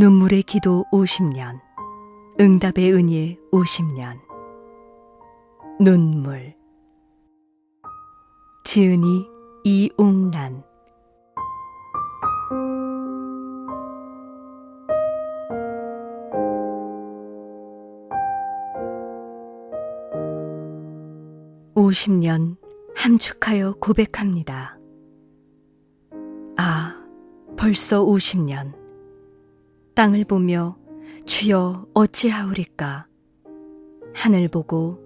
눈물의 기도 50년, 응답의 은혜 50년. 눈물. 지은이 이옥란. (50년) 함축하여 고백합니다. 아, 벌써 50년. 땅을 보며 주여 어찌하오리까. 하늘 보고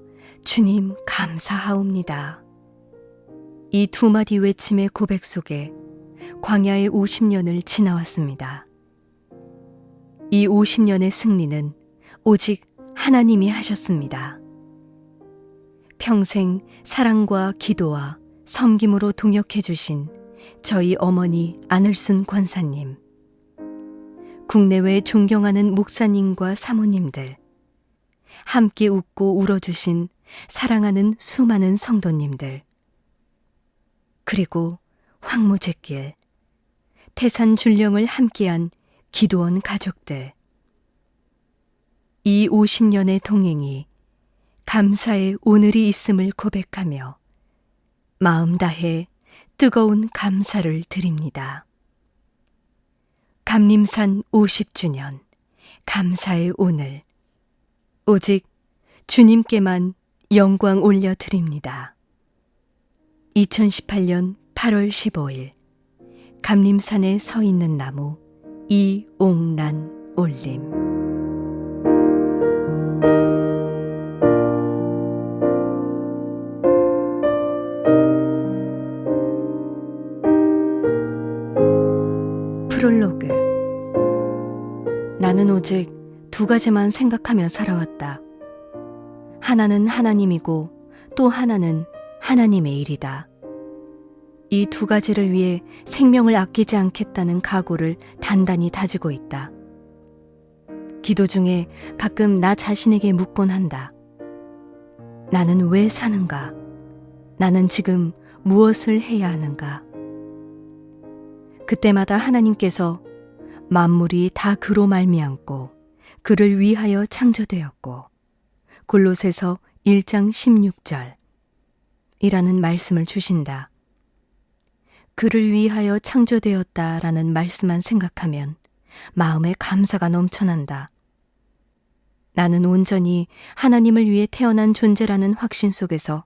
주님 감사하옵니다. 이 두 마디 외침의 고백 속에 광야의 50년을 지나왔습니다. 이 50년의 승리는 오직 하나님이 하셨습니다. 평생 사랑과 기도와 섬김으로 동역해 주신 저희 어머니 안을순 권사님, 국내외 존경하는 목사님과 사모님들, 함께 웃고 울어주신 사랑하는 수많은 성도님들, 그리고 황무제길, 태산 줄령을 함께한 기도원 가족들, 이 50년의 동행이 감사의 오늘이 있음을 고백하며 마음 다해 뜨거운 감사를 드립니다. 감림산 50주년, 감사의 오늘, 오직 주님께만 영광 올려드립니다. 2018년 8월 15일, 감림산에 서 있는 나무 이옥란 올림. 프롤로그. 나는 오직 두 가지만 생각하며 살아왔다. 하나는 하나님이고 또 하나는 하나님의 일이다. 이 두 가지를 위해 생명을 아끼지 않겠다는 각오를 단단히 다지고 있다. 기도 중에 가끔 나 자신에게 묻곤 한다. 나는 왜 사는가? 나는 지금 무엇을 해야 하는가? 그때마다 하나님께서 만물이 다 그로 말미암고 그를 위하여 창조되었고 골로새서 1장 16절 이라는 말씀을 주신다. 그를 위하여 창조되었다라는 말씀만 생각하면 마음에 감사가 넘쳐난다. 나는 온전히 하나님을 위해 태어난 존재라는 확신 속에서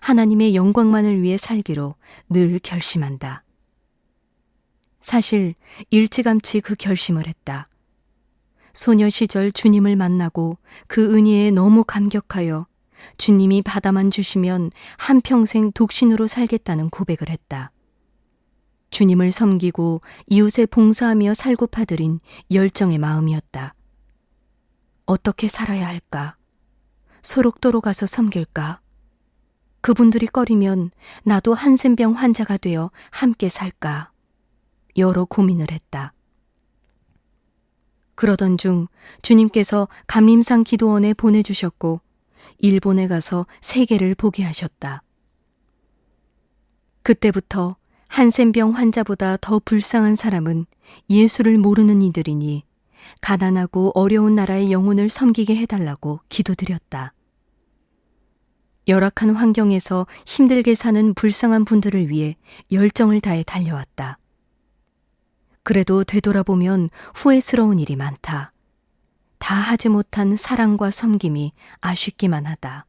하나님의 영광만을 위해 살기로 늘 결심한다. 사실 일찌감치 그 결심을 했다. 소녀 시절 주님을 만나고 그 은혜에 너무 감격하여 주님이 받아만 주시면 한평생 독신으로 살겠다는 고백을 했다. 주님을 섬기고 이웃에 봉사하며 살고파 드린 열정의 마음이었다. 어떻게 살아야 할까? 소록도로 가서 섬길까? 그분들이 꺼리면 나도 한센병 환자가 되어 함께 살까? 여러 고민을 했다. 그러던 중 주님께서 감림산 기도원에 보내주셨고 일본에 가서 세계를 보게 하셨다. 그때부터 한센병 환자보다 더 불쌍한 사람은 예수를 모르는 이들이니 가난하고 어려운 나라의 영혼을 섬기게 해달라고 기도드렸다. 열악한 환경에서 힘들게 사는 불쌍한 분들을 위해 열정을 다해 달려왔다. 그래도 되돌아보면 후회스러운 일이 많다. 다 하지 못한 사랑과 섬김이 아쉽기만 하다.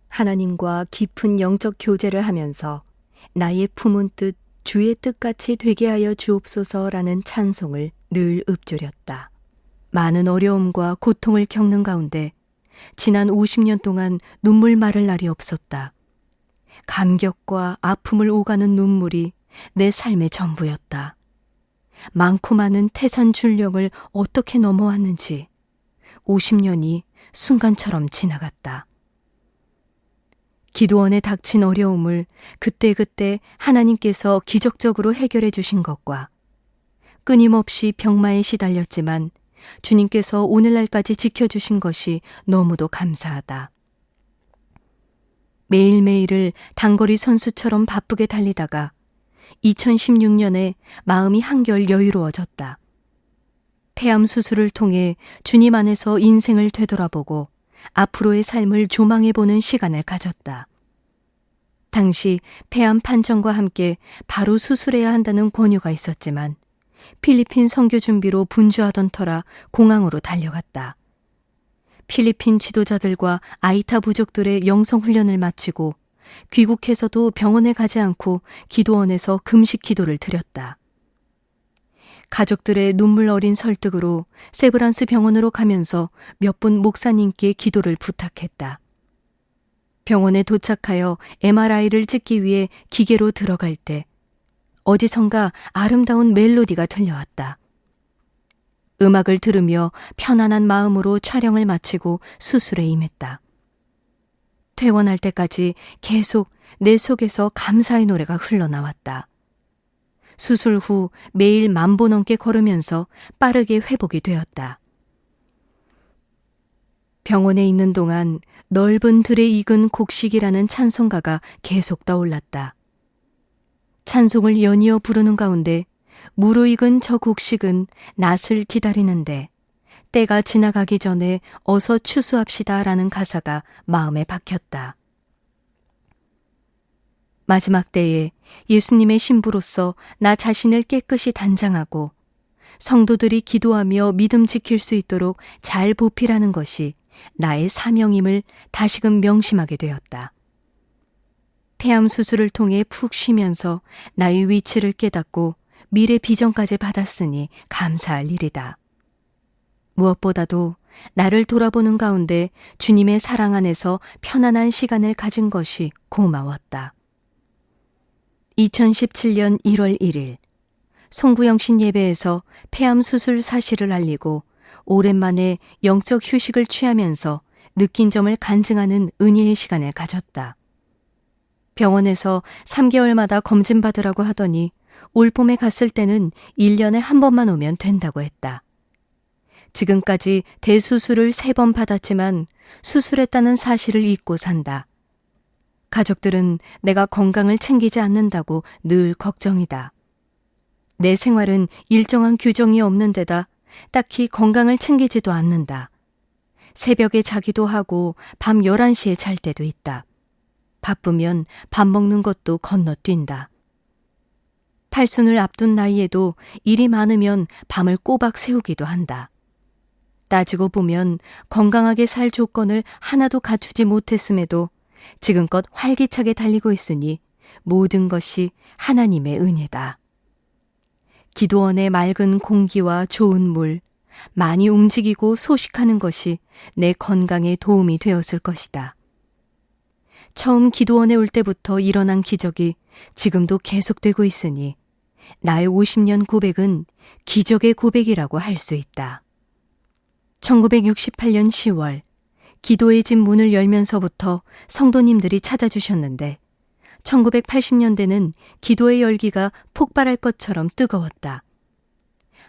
하나님과 깊은 영적 교제를 하면서 나의 품은 뜻 주의 뜻같이 되게 하여 주옵소서라는 찬송을 늘 읊조렸다. 많은 어려움과 고통을 겪는 가운데 지난 50년 동안 눈물 마를 날이 없었다. 감격과 아픔을 오가는 눈물이 내 삶의 전부였다. 많고 많은 태산 줄령을 어떻게 넘어왔는지 50년이 순간처럼 지나갔다. 기도원에 닥친 어려움을 그때그때 하나님께서 기적적으로 해결해 주신 것과 끊임없이 병마에 시달렸지만 주님께서 오늘날까지 지켜주신 것이 너무도 감사하다. 매일매일을 단거리 선수처럼 바쁘게 달리다가 2016년에 마음이 한결 여유로워졌다. 폐암 수술을 통해 주님 안에서 인생을 되돌아보고 앞으로의 삶을 조망해보는 시간을 가졌다. 당시 폐암 판정과 함께 바로 수술해야 한다는 권유가 있었지만 필리핀 선교 준비로 분주하던 터라 공항으로 달려갔다. 필리핀 지도자들과 아이타 부족들의 영성훈련을 마치고 귀국해서도 병원에 가지 않고 기도원에서 금식 기도를 드렸다. 가족들의 눈물 어린 설득으로 세브란스 병원으로 가면서 몇 분 목사님께 기도를 부탁했다. 병원에 도착하여 MRI를 찍기 위해 기계로 들어갈 때 어디선가 아름다운 멜로디가 들려왔다. 음악을 들으며 편안한 마음으로 촬영을 마치고 수술에 임했다. 퇴원할 때까지 계속 내 속에서 감사의 노래가 흘러나왔다. 수술 후 매일 10,000보 넘게 걸으면서 빠르게 회복이 되었다. 병원에 있는 동안 넓은 들에 익은 곡식이라는 찬송가가 계속 떠올랐다. 찬송을 연이어 부르는 가운데 무르익은 저 곡식은 낫을 기다리는데 때가 지나가기 전에 어서 추수합시다 라는 가사가 마음에 박혔다. 마지막 때에 예수님의 신부로서 나 자신을 깨끗이 단장하고 성도들이 기도하며 믿음 지킬 수 있도록 잘 보필하는 것이 나의 사명임을 다시금 명심하게 되었다. 폐암 수술을 통해 푹 쉬면서 나의 위치를 깨닫고 미래 비전까지 받았으니 감사할 일이다. 무엇보다도 나를 돌아보는 가운데 주님의 사랑 안에서 편안한 시간을 가진 것이 고마웠다. 2017년 1월 1일 송구영신 예배에서 폐암 수술 사실을 알리고 오랜만에 영적 휴식을 취하면서 느낀 점을 간증하는 은혜의 시간을 가졌다. 병원에서 3개월마다 검진받으라고 하더니 올봄에 갔을 때는 1년에 한 번만 오면 된다고 했다. 지금까지 대수술을 3번 받았지만 수술했다는 사실을 잊고 산다. 가족들은 내가 건강을 챙기지 않는다고 늘 걱정이다. 내 생활은 일정한 규정이 없는 데다 딱히 건강을 챙기지도 않는다. 새벽에 자기도 하고 밤 11시에 잘 때도 있다. 바쁘면 밥 먹는 것도 건너뛴다. 팔순을 앞둔 나이에도 일이 많으면 밤을 꼬박 새우기도 한다. 따지고 보면 건강하게 살 조건을 하나도 갖추지 못했음에도 지금껏 활기차게 달리고 있으니 모든 것이 하나님의 은혜다. 기도원의 맑은 공기와 좋은 물, 많이 움직이고 소식하는 것이 내 건강에 도움이 되었을 것이다. 처음 기도원에 올 때부터 일어난 기적이 지금도 계속되고 있으니 나의 50년 고백은 기적의 고백이라고 할 수 있다. 1968년 10월 기도의 집 문을 열면서부터 성도님들이 찾아주셨는데 1980년대는 기도의 열기가 폭발할 것처럼 뜨거웠다.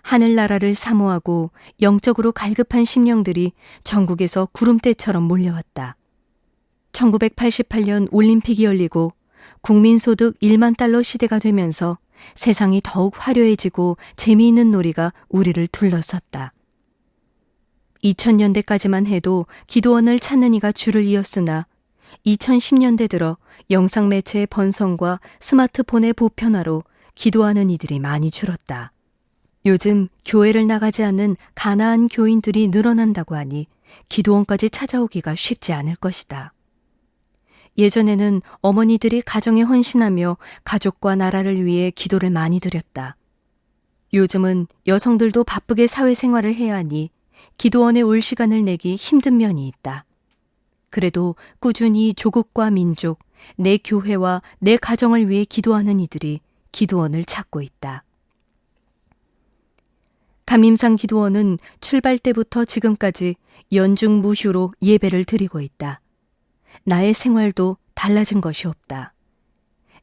하늘나라를 사모하고 영적으로 갈급한 심령들이 전국에서 구름대처럼 몰려왔다. 1988년 올림픽이 열리고 국민소득 1만 달러 시대가 되면서 세상이 더욱 화려해지고 재미있는 놀이가 우리를 둘러쌌다. 2000년대까지만 해도 기도원을 찾는 이가 줄을 이었으나 2010년대 들어 영상매체의 번성과 스마트폰의 보편화로 기도하는 이들이 많이 줄었다. 요즘 교회를 나가지 않는 가나안 교인들이 늘어난다고 하니 기도원까지 찾아오기가 쉽지 않을 것이다. 예전에는 어머니들이 가정에 헌신하며 가족과 나라를 위해 기도를 많이 드렸다. 요즘은 여성들도 바쁘게 사회생활을 해야 하니 기도원에 올 시간을 내기 힘든 면이 있다. 그래도 꾸준히 조국과 민족, 내 교회와 내 가정을 위해 기도하는 이들이 기도원을 찾고 있다. 감림산 기도원은 출발 때부터 지금까지 연중무휴로 예배를 드리고 있다. 나의 생활도 달라진 것이 없다.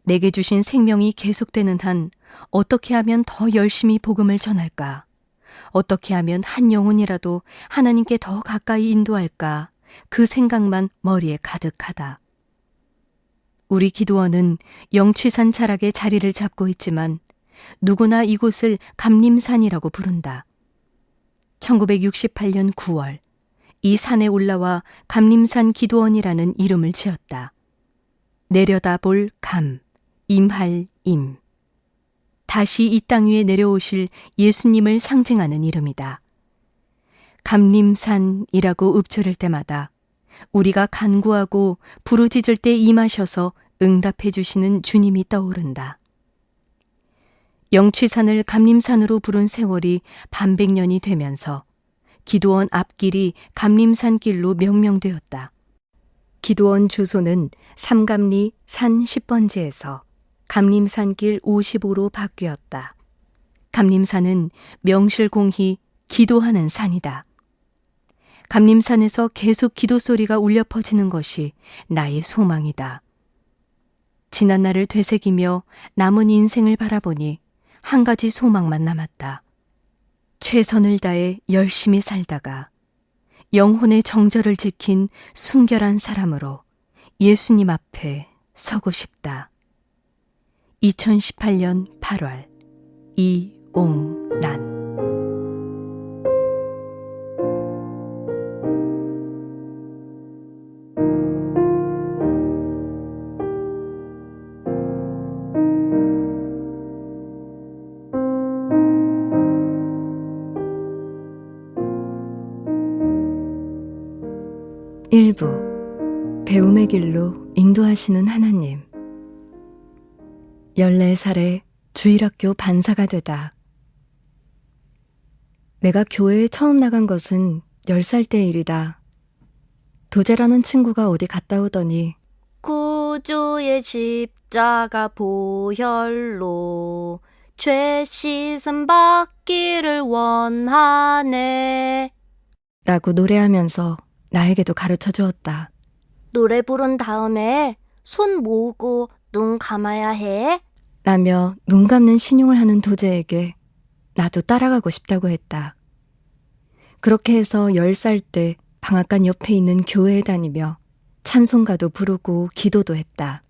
내게 주신 생명이 계속되는 한 어떻게 하면 더 열심히 복음을 전할까? 어떻게 하면 한 영혼이라도 하나님께 더 가까이 인도할까? 그 생각만 머리에 가득하다. 우리 기도원은 영취산 자락에 자리를 잡고 있지만 누구나 이곳을 감림산이라고 부른다. 1968년 9월 이 산에 올라와 감림산 기도원이라는 이름을 지었다. 내려다볼 감, 임할 임. 다시 이 땅 위에 내려오실 예수님을 상징하는 이름이다. 감림산이라고 읊조릴 때마다 우리가 간구하고 부르짖을 때 임하셔서 응답해 주시는 주님이 떠오른다. 영취산을 감림산으로 부른 세월이 반백년이 되면서 기도원 앞길이 감림산길로 명명되었다. 기도원 주소는 삼감리 산 10번지에서 감림산길 55로 바뀌었다. 감림산은 명실공히 기도하는 산이다. 감림산에서 계속 기도 소리가 울려 퍼지는 것이 나의 소망이다. 지난 날을 되새기며 남은 인생을 바라보니 한 가지 소망만 남았다. 최선을 다해 열심히 살다가 영혼의 정절을 지킨 순결한 사람으로 예수님 앞에 서고 싶다. 2018년 8월 이옹란. 일부 배움의 길로 인도하시는 하나님. 14살에 주일학교 반사가 되다. 내가 교회에 처음 나간 것은 10살 때 일이다. 도제라는 친구가 어디 갔다 오더니 구주의 십자가 보혈로 죄 씻음 받기를 원하네 라고 노래하면서 나에게도 가르쳐 주었다. 노래 부른 다음에 손 모으고 눈 감아야 해. 라며 눈 감는 신용을 하는 도제에게 나도 따라가고 싶다고 했다. 그렇게 해서 10살 때 방앗간 옆에 있는 교회에 다니며 찬송가도 부르고 기도도 했다.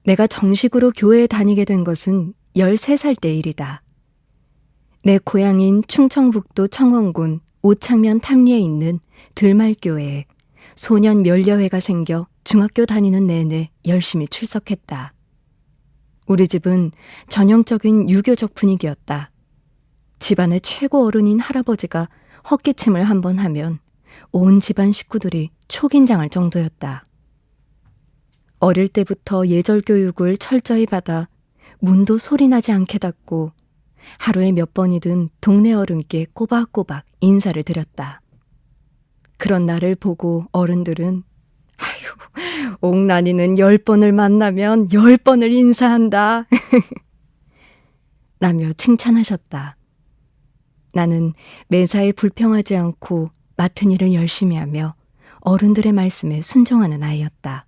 내가 정식으로 교회에 다니게 된 것은 13살 때 일이다. 내 고향인 충청북도 청원군 오창면 탐리에 있는 들말교회에 소년 멸려회가 생겨 중학교 다니는 내내 열심히 출석했다. 우리 집은 전형적인 유교적 분위기였다. 집안의 최고 어른인 할아버지가 헛기침을 한번 하면 온 집안 식구들이 초긴장할 정도였다. 어릴 때부터 예절 교육을 철저히 받아 문도 소리나지 않게 닫고 하루에 몇 번이든 동네 어른께 꼬박꼬박 인사를 드렸다. 그런 나를 보고 어른들은 아유, 옥란이는 10번을 만나면 10번을 인사한다 라며 칭찬하셨다. 나는 매사에 불평하지 않고 맡은 일을 열심히 하며 어른들의 말씀에 순종하는 아이였다.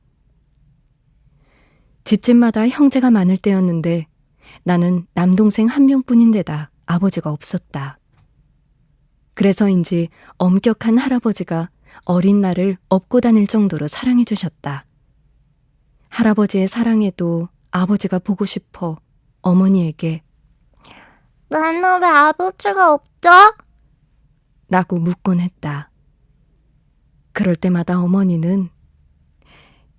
집집마다 형제가 많을 때였는데 나는 남동생 한 명뿐인데다 아버지가 없었다. 그래서인지 엄격한 할아버지가 어린 나를 업고 다닐 정도로 사랑해 주셨다. 할아버지의 사랑에도 아버지가 보고 싶어 어머니에게 나는 왜 아버지가 없죠? 라고 묻곤 했다. 그럴 때마다 어머니는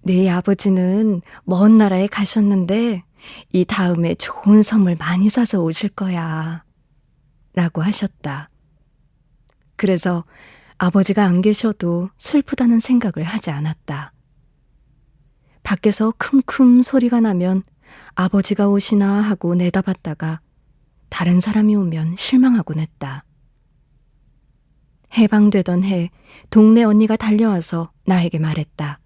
네 아버지는 먼 나라에 가셨는데 이 다음에 좋은 선물 많이 사서 오실 거야 라고 하셨다. 그래서 아버지가 안 계셔도 슬프다는 생각을 하지 않았다. 밖에서 큼큼 소리가 나면 아버지가 오시나 하고 내다봤다가 다른 사람이 오면 실망하곤 했다. 해방되던 해 동네 언니가 달려와서 나에게 말했다.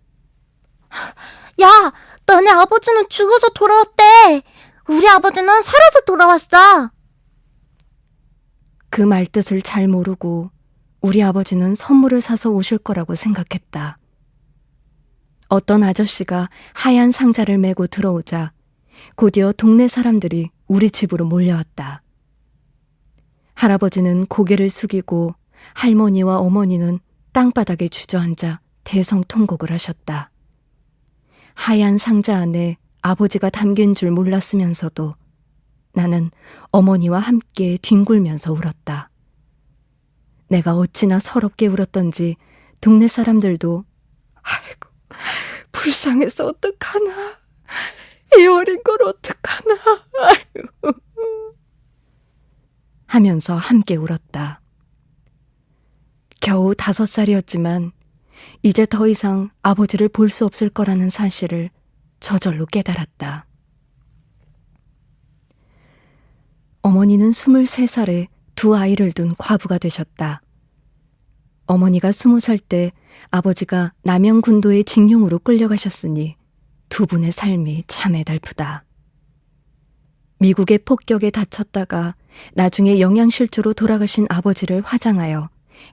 야, 너네 아버지는 죽어서 돌아왔대. 우리 아버지는 살아서 돌아왔어. 그 말뜻을 잘 모르고 우리 아버지는 선물을 사서 오실 거라고 생각했다. 어떤 아저씨가 하얀 상자를 메고 들어오자 곧이어 동네 사람들이 우리 집으로 몰려왔다. 할아버지는 고개를 숙이고 할머니와 어머니는 땅바닥에 주저앉아 대성통곡을 하셨다. 하얀 상자 안에 아버지가 담긴 줄 몰랐으면서도 나는 어머니와 함께 뒹굴면서 울었다. 내가 어찌나 서럽게 울었던지 동네 사람들도 아이고, 불쌍해서 어떡하나. 이 어린 걸 어떡하나. 아이고. 하면서 함께 울었다. 겨우 5살이었지만 이제 더 이상 아버지를 볼 수 없을 거라는 사실을 저절로 깨달았다. 어머니는 23살에 2 아이를 둔 과부가 되셨다. 어머니가 20살 때 아버지가 남영군도의 징용으로 끌려가셨으니 2 분의 삶이 참 애달프다. 미국의 폭격에 다쳤다가 나중에 영양실조로 돌아가신 아버지를 화장하여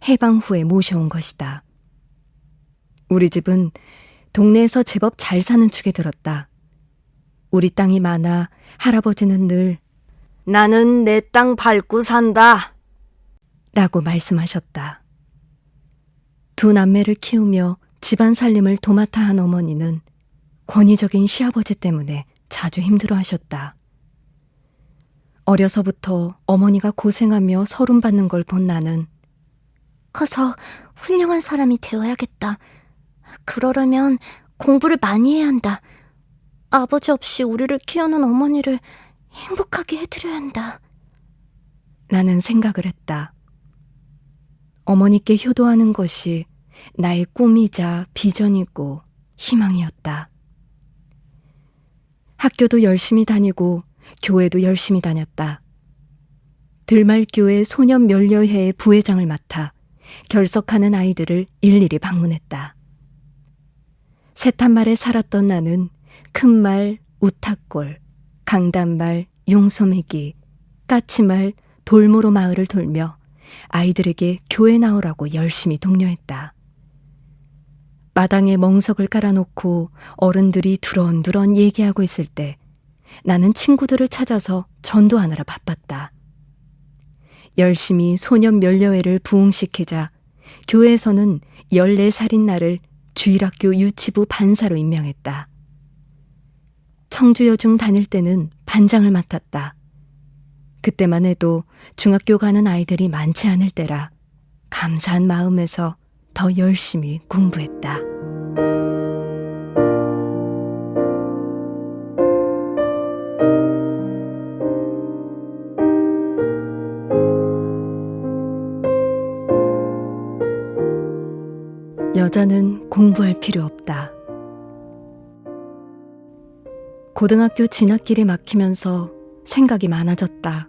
해방 후에 모셔온 것이다. 우리 집은 동네에서 제법 잘 사는 축에 들었다. 우리 땅이 많아 할아버지는 늘 나는 내 땅 밟고 산다. 라고 말씀하셨다. 2 남매를 키우며 집안 살림을 도맡아 한 어머니는 권위적인 시아버지 때문에 자주 힘들어하셨다. 어려서부터 어머니가 고생하며 서름받는 걸 본 나는 커서 훌륭한 사람이 되어야겠다. 그러려면 공부를 많이 해야 한다. 아버지 없이 우리를 키우는 어머니를 행복하게 해드려야 한다. 라는 생각을 했다. 어머니께 효도하는 것이 나의 꿈이자 비전이고 희망이었다. 학교도 열심히 다니고 교회도 열심히 다녔다. 들말교회 소년면려회의 부회장을 맡아 결석하는 아이들을 일일이 방문했다. 셋한말에 살았던 나는 큰말, 우타골, 강단말, 용소매기, 까치말, 돌모로 마을을 돌며 아이들에게 교회 나오라고 열심히 독려했다. 마당에 멍석을 깔아놓고 어른들이 두런두런 얘기하고 있을 때 나는 친구들을 찾아서 전도하느라 바빴다. 열심히 소년 면려회를 부흥시키자 교회에서는 14살인 나를 주일학교 유치부 반사로 임명했다. 청주여중 다닐 때는 반장을 맡았다. 그때만 해도 중학교 가는 아이들이 많지 않을 때라 감사한 마음에서 더 열심히 공부했다. 여자는 공부할 필요 없다. 고등학교 진학길이 막히면서 생각이 많아졌다.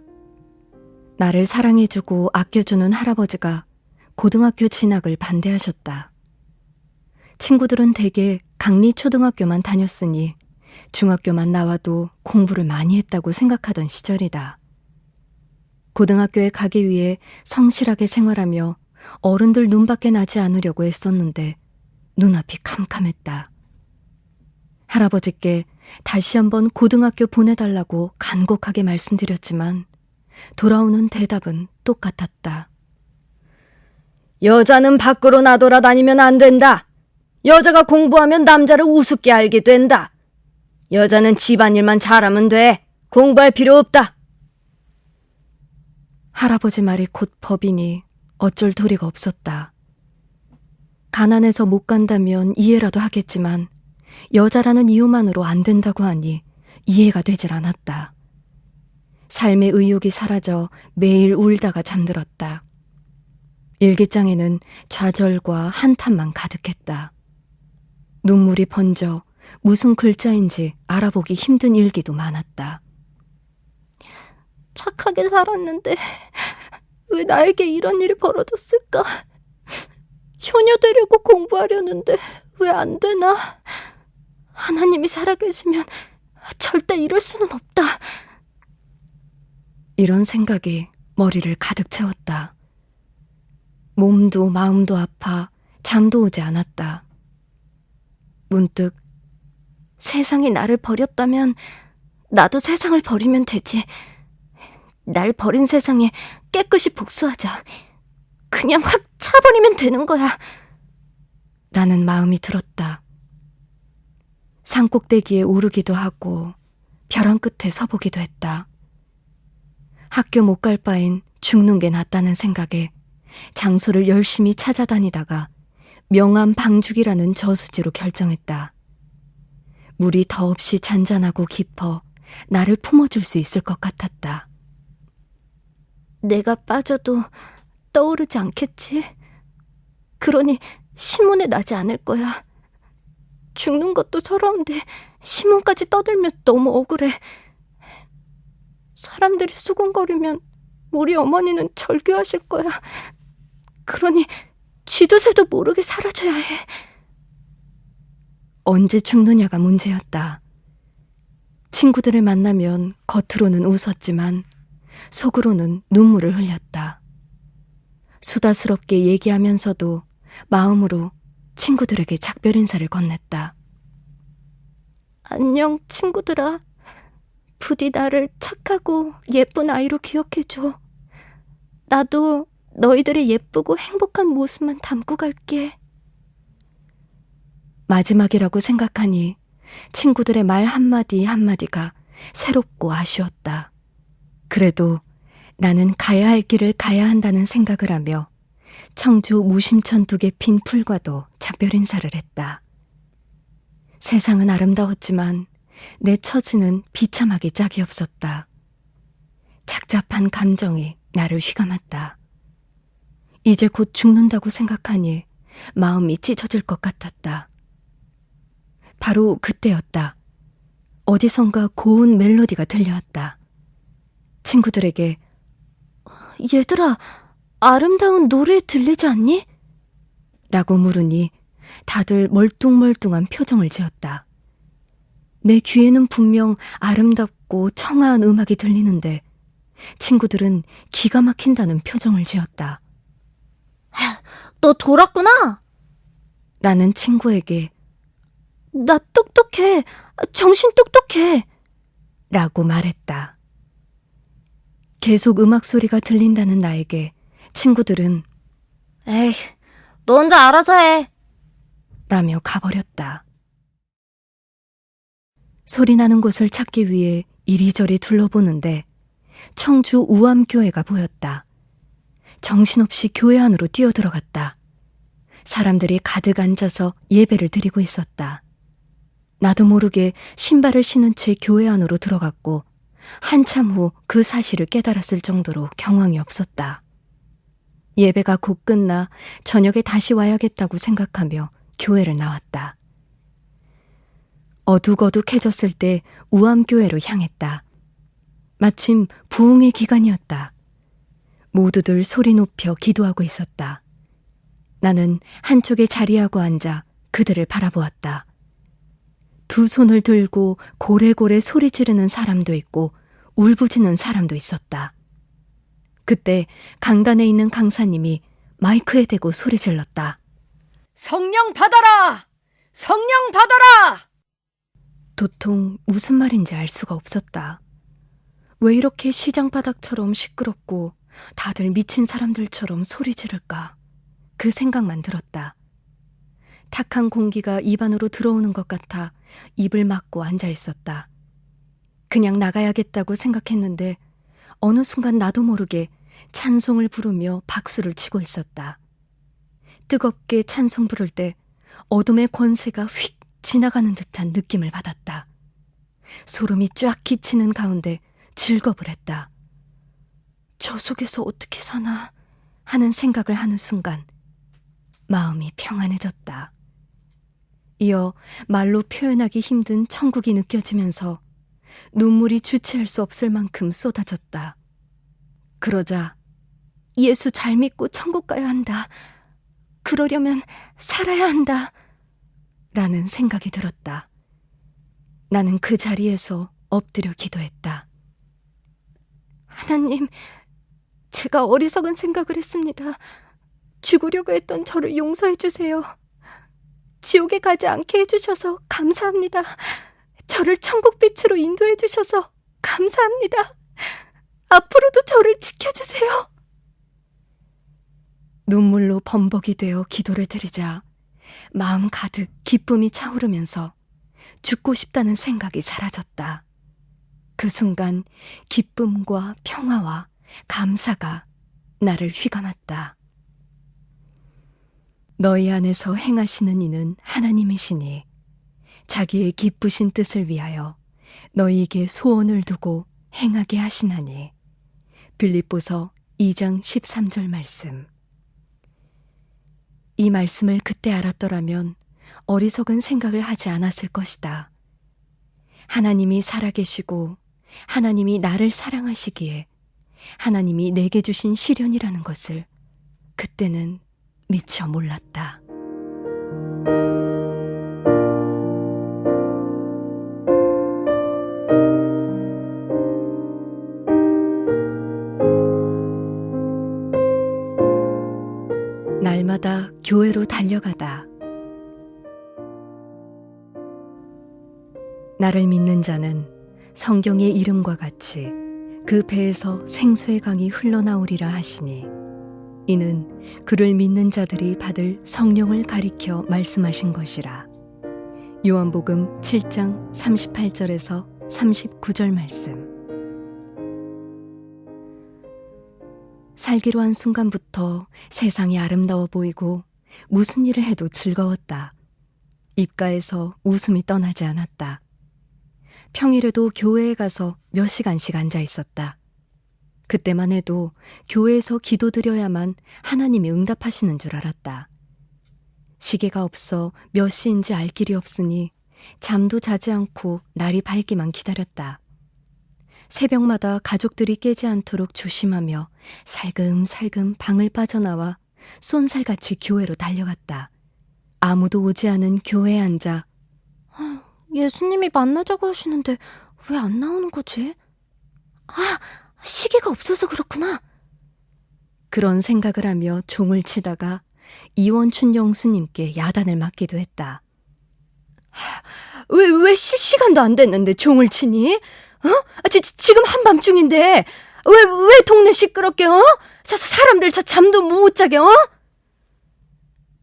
나를 사랑해주고 아껴주는 할아버지가 고등학교 진학을 반대하셨다. 친구들은 대개 강리초등학교만 다녔으니 중학교만 나와도 공부를 많이 했다고 생각하던 시절이다. 고등학교에 가기 위해 성실하게 생활하며 어른들 눈밖에 나지 않으려고 애썼는데 눈앞이 캄캄했다. 할아버지께 다시 한번 고등학교 보내달라고 간곡하게 말씀드렸지만 돌아오는 대답은 똑같았다. 여자는 밖으로 나돌아다니면 안 된다. 여자가 공부하면 남자를 우습게 알게 된다. 여자는 집안일만 잘하면 돼. 공부할 필요 없다. 할아버지 말이 곧 법이니 어쩔 도리가 없었다. 가난해서 못 간다면 이해라도 하겠지만 여자라는 이유만으로 안 된다고 하니 이해가 되질 않았다. 삶의 의욕이 사라져 매일 울다가 잠들었다. 일기장에는 좌절과 한탄만 가득했다. 눈물이 번져 무슨 글자인지 알아보기 힘든 일기도 많았다. 착하게 살았는데 왜 나에게 이런 일이 벌어졌을까? 효녀 되려고 공부하려는데 왜 안 되나? 하나님이 살아계시면 절대 이럴 수는 없다. 이런 생각이 머리를 가득 채웠다. 몸도 마음도 아파 잠도 오지 않았다. 문득 세상이 나를 버렸다면 나도 세상을 버리면 되지. 날 버린 세상에 깨끗이 복수하자. 그냥 확 차버리면 되는 거야. 라는 마음이 들었다. 산꼭대기에 오르기도 하고 벼랑 끝에 서보기도 했다. 학교 못 갈 바엔 죽는 게 낫다는 생각에 장소를 열심히 찾아다니다가 명암 방죽이라는 저수지로 결정했다. 물이 더없이 잔잔하고 깊어 나를 품어줄 수 있을 것 같았다. 내가 빠져도 떠오르지 않겠지? 그러니 신문에 나지 않을 거야. 죽는 것도 서러운데 신문까지 떠들면 너무 억울해. 사람들이 수군거리면 우리 어머니는 절규하실 거야. 그러니 쥐도 새도 모르게 사라져야 해. 언제 죽느냐가 문제였다. 친구들을 만나면 겉으로는 웃었지만 속으로는 눈물을 흘렸다. 수다스럽게 얘기하면서도 마음으로 친구들에게 작별 인사를 건넸다. 안녕, 친구들아. 부디 나를 착하고 예쁜 아이로 기억해줘. 나도 너희들의 예쁘고 행복한 모습만 담고 갈게. 마지막이라고 생각하니 친구들의 말 한마디 한마디가 새롭고 아쉬웠다. 그래도 나는 가야 할 길을 가야 한다는 생각을 하며 청주 무심천 두개 핀 풀과도 작별 인사를 했다. 세상은 아름다웠지만 내 처지는 비참하게 짝이 없었다. 착잡한 감정이 나를 휘감았다. 이제 곧 죽는다고 생각하니 마음이 찢어질 것 같았다. 바로 그때였다. 어디선가 고운 멜로디가 들려왔다. 친구들에게 얘들아, 아름다운 노래 들리지 않니? 라고 물으니 다들 멀뚱멀뚱한 표정을 지었다. 내 귀에는 분명 아름답고 청아한 음악이 들리는데 친구들은 기가 막힌다는 표정을 지었다. 너 돌았구나? 라는 친구에게 나 똑똑해. 정신 똑똑해. 라고 말했다. 계속 음악 소리가 들린다는 나에게 친구들은 에이, 너 혼자 알아서 해. 라며 가버렸다. 소리 나는 곳을 찾기 위해 이리저리 둘러보는데 청주 우암교회가 보였다. 정신없이 교회 안으로 뛰어들어갔다. 사람들이 가득 앉아서 예배를 드리고 있었다. 나도 모르게 신발을 신은 채 교회 안으로 들어갔고 한참 후 그 사실을 깨달았을 정도로 경황이 없었다. 예배가 곧 끝나 저녁에 다시 와야겠다고 생각하며 교회를 나왔다. 어둑어둑해졌을 때 우암교회로 향했다. 마침 부흥의 기간이었다. 모두들 소리 높여 기도하고 있었다. 나는 한쪽에 자리하고 앉아 그들을 바라보았다. 두 손을 들고 고래고래 소리 지르는 사람도 있고 울부짖는 사람도 있었다. 그때 강단에 있는 강사님이 마이크에 대고 소리 질렀다. 성령 받아라! 성령 받아라! 도통 무슨 말인지 알 수가 없었다. 왜 이렇게 시장 바닥처럼 시끄럽고 다들 미친 사람들처럼 소리 지를까? 그 생각만 들었다. 탁한 공기가 입 안으로 들어오는 것 같아 입을 막고 앉아 있었다. 그냥 나가야겠다고 생각했는데 어느 순간 나도 모르게 찬송을 부르며 박수를 치고 있었다. 뜨겁게 찬송 부를 때 어둠의 권세가 휙 지나가는 듯한 느낌을 받았다. 소름이 쫙 끼치는 가운데 즐겁을 했다. 저 속에서 어떻게 사나 하는 생각을 하는 순간 마음이 평안해졌다. 이어 말로 표현하기 힘든 천국이 느껴지면서 눈물이 주체할 수 없을 만큼 쏟아졌다. 그러자 예수 잘 믿고 천국 가야 한다. 그러려면 살아야 한다. 라는 생각이 들었다. 나는 그 자리에서 엎드려 기도했다. 하나님, 제가 어리석은 생각을 했습니다. 죽으려고 했던 저를 용서해 주세요. 지옥에 가지 않게 해주셔서 감사합니다. 저를 천국빛으로 인도해 주셔서 감사합니다. 앞으로도 저를 지켜주세요. 눈물로 범벅이 되어 기도를 드리자 마음 가득 기쁨이 차오르면서 죽고 싶다는 생각이 사라졌다. 그 순간 기쁨과 평화와 감사가 나를 휘감았다. 너희 안에서 행하시는 이는 하나님이시니 자기의 기쁘신 뜻을 위하여 너희에게 소원을 두고 행하게 하시나니. 빌립보서 2장 13절 말씀. 이 말씀을 그때 알았더라면 어리석은 생각을 하지 않았을 것이다. 하나님이 살아계시고 하나님이 나를 사랑하시기에 하나님이 내게 주신 시련이라는 것을 그때는 미처 몰랐다. 날마다 교회로 달려가다. 나를 믿는 자는 성경의 이름과 같이 그 배에서 생수의 강이 흘러나오리라 하시니, 이는 그를 믿는 자들이 받을 성령을 가리켜 말씀하신 것이라. 요한복음 7장 38절에서 39절 말씀. 살기로 한 순간부터 세상이 아름다워 보이고 무슨 일을 해도 즐거웠다. 입가에서 웃음이 떠나지 않았다. 평일에도 교회에 가서 몇 시간씩 앉아 있었다. 그때만 해도 교회에서 기도드려야만 하나님이 응답하시는 줄 알았다. 시계가 없어 몇 시인지 알 길이 없으니 잠도 자지 않고 날이 밝기만 기다렸다. 새벽마다 가족들이 깨지 않도록 조심하며 살금살금 방을 빠져나와 쏜살같이 교회로 달려갔다. 아무도 오지 않은 교회에 앉아 예수님이 만나자고 하시는데 왜 안 나오는 거지? 시계가 없어서 그렇구나. 그런 생각을 하며 종을 치다가 이원춘 영수님께 야단을 맞기도 했다. 왜 시간도 안 됐는데 종을 치니? 지금 한밤중인데 왜 동네 시끄럽게 사람들 잠도 못 자게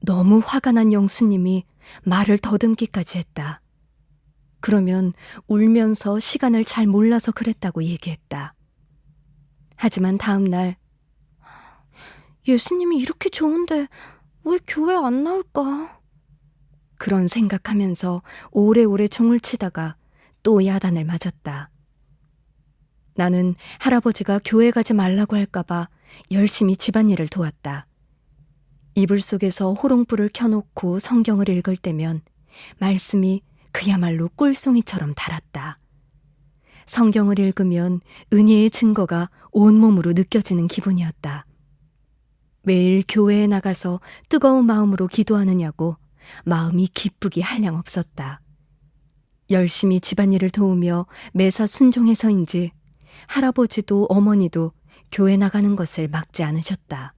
너무 화가 난 영수님이 말을 더듬기까지 했다. 그러면 울면서 시간을 잘 몰라서 그랬다고 얘기했다. 하지만 다음 날 예수님이 이렇게 좋은데 왜 교회 안 나올까? 그런 생각하면서 오래오래 종을 치다가 또 야단을 맞았다. 나는 할아버지가 교회 가지 말라고 할까봐 열심히 집안일을 도왔다. 이불 속에서 호롱불을 켜놓고 성경을 읽을 때면 말씀이 그야말로 꿀송이처럼 달았다. 성경을 읽으면 은혜의 증거가 온몸으로 느껴지는 기분이었다. 매일 교회에 나가서 뜨거운 마음으로 기도하느냐고 마음이 기쁘기 한량없었다. 열심히 집안일을 도우며 매사 순종해서인지 할아버지도 어머니도 교회 나가는 것을 막지 않으셨다.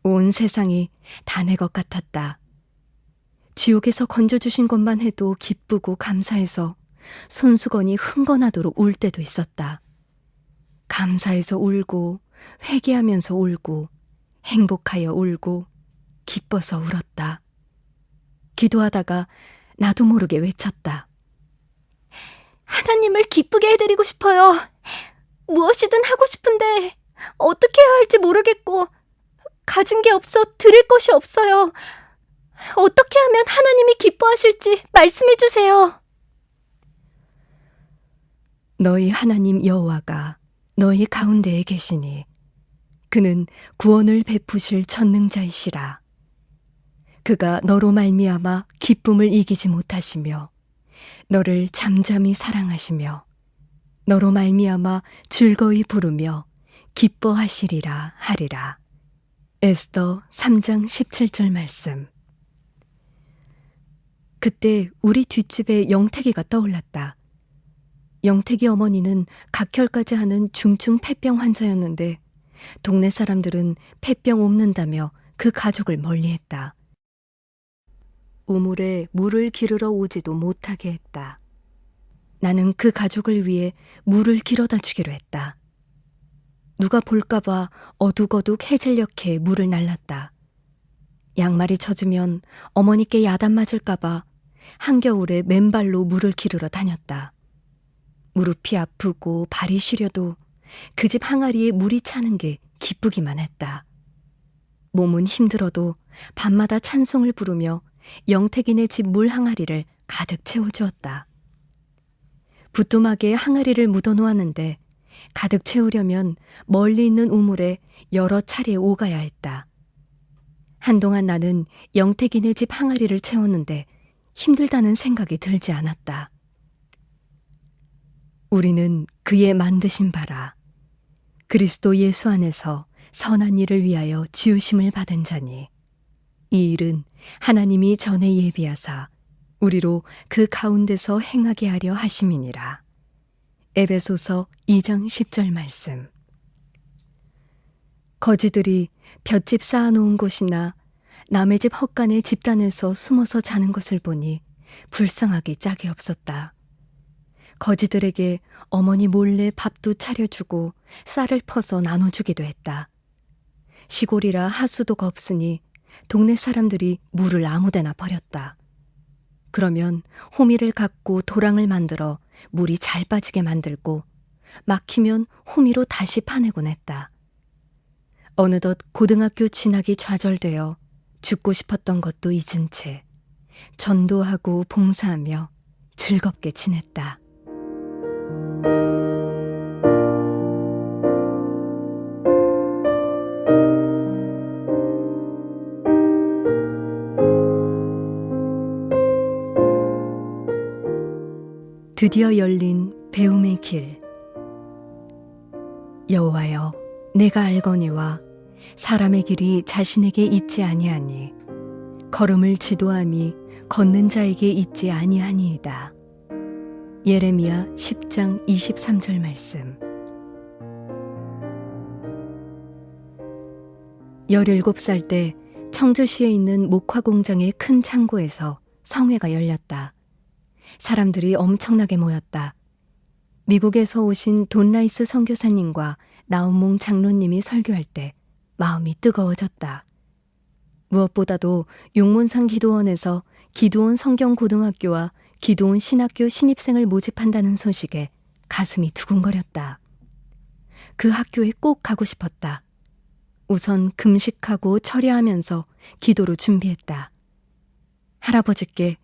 온 세상이 다 내 것 같았다. 지옥에서 건져주신 것만 해도 기쁘고 감사해서 손수건이 흥건하도록 울 때도 있었다. 감사해서 울고 회개하면서 울고 행복하여 울고 기뻐서 울었다. 기도하다가 나도 모르게 외쳤다. 하나님을 기쁘게 해드리고 싶어요. 무엇이든 하고 싶은데 어떻게 해야 할지 모르겠고 가진 게 없어 드릴 것이 없어요. 어떻게 하면 하나님이 기뻐하실지 말씀해 주세요. 너희 하나님 여호와가 너희 가운데에 계시니 그는 구원을 베푸실 전능자이시라. 그가 너로 말미암아 기쁨을 이기지 못하시며 너를 잠잠히 사랑하시며 너로 말미암아 즐거이 부르며 기뻐하시리라 하리라. 에스더 3장 17절 말씀. 그때 우리 뒷집에 영택이가 떠올랐다. 영택이 어머니는 각혈까지 하는 중증 폐병 환자였는데 동네 사람들은 폐병 옮는다며 그 가족을 멀리했다. 우물에 물을 기르러 오지도 못하게 했다. 나는 그 가족을 위해 물을 길어다 주기로 했다. 누가 볼까봐 어둑어둑 해질녘에 물을 날랐다. 양말이 젖으면 어머니께 야단 맞을까봐 한겨울에 맨발로 물을 기르러 다녔다. 무릎이 아프고 발이 시려도 그 집 항아리에 물이 차는 게 기쁘기만 했다. 몸은 힘들어도 밤마다 찬송을 부르며 영택이네 집 물 항아리를 가득 채워주었다. 부뚜막에 항아리를 묻어놓았는데 가득 채우려면 멀리 있는 우물에 여러 차례 오가야 했다. 한동안 나는 영택이네 집 항아리를 채웠는데 힘들다는 생각이 들지 않았다. 우리는 그의 만드신 바라 그리스도 예수 안에서 선한 일을 위하여 지으심을 받은 자니 이 일은 하나님이 전에 예비하사 우리로 그 가운데서 행하게 하려 하심이니라. 에베소서 2장 10절 말씀. 거지들이 볏짚 쌓아놓은 곳이나 남의 집 헛간의 집단에서 숨어서 자는 것을 보니 불쌍하기 짝이 없었다. 거지들에게 어머니 몰래 밥도 차려주고 쌀을 퍼서 나눠주기도 했다. 시골이라 하수도가 없으니 동네 사람들이 물을 아무데나 버렸다. 그러면 호미를 갖고 도랑을 만들어 물이 잘 빠지게 만들고 막히면 호미로 다시 파내곤 했다. 어느덧 고등학교 진학이 좌절되어 죽고 싶었던 것도 잊은 채 전도하고 봉사하며 즐겁게 지냈다. 드디어 열린 배움의 길. 여호와여, 내가 알거니와 사람의 길이 자신에게 있지 아니하니 걸음을 지도함이 걷는 자에게 있지 아니하니이다. 예레미야 10장 23절 말씀. 17살 때 청주시에 있는 목화 공장의 큰 창고에서 성회가 열렸다. 사람들이 엄청나게 모였다. 미국에서 오신 돈라이스 선교사님과 나우몽 장로님이 설교할 때 마음이 뜨거워졌다. 무엇보다도 용문산 기도원에서 기도원 성경고등학교와 기도원 신학교 신입생을 모집한다는 소식에 가슴이 두근거렸다. 그 학교에 꼭 가고 싶었다. 우선 금식하고 철야하면서 기도로 준비했다. 할아버지께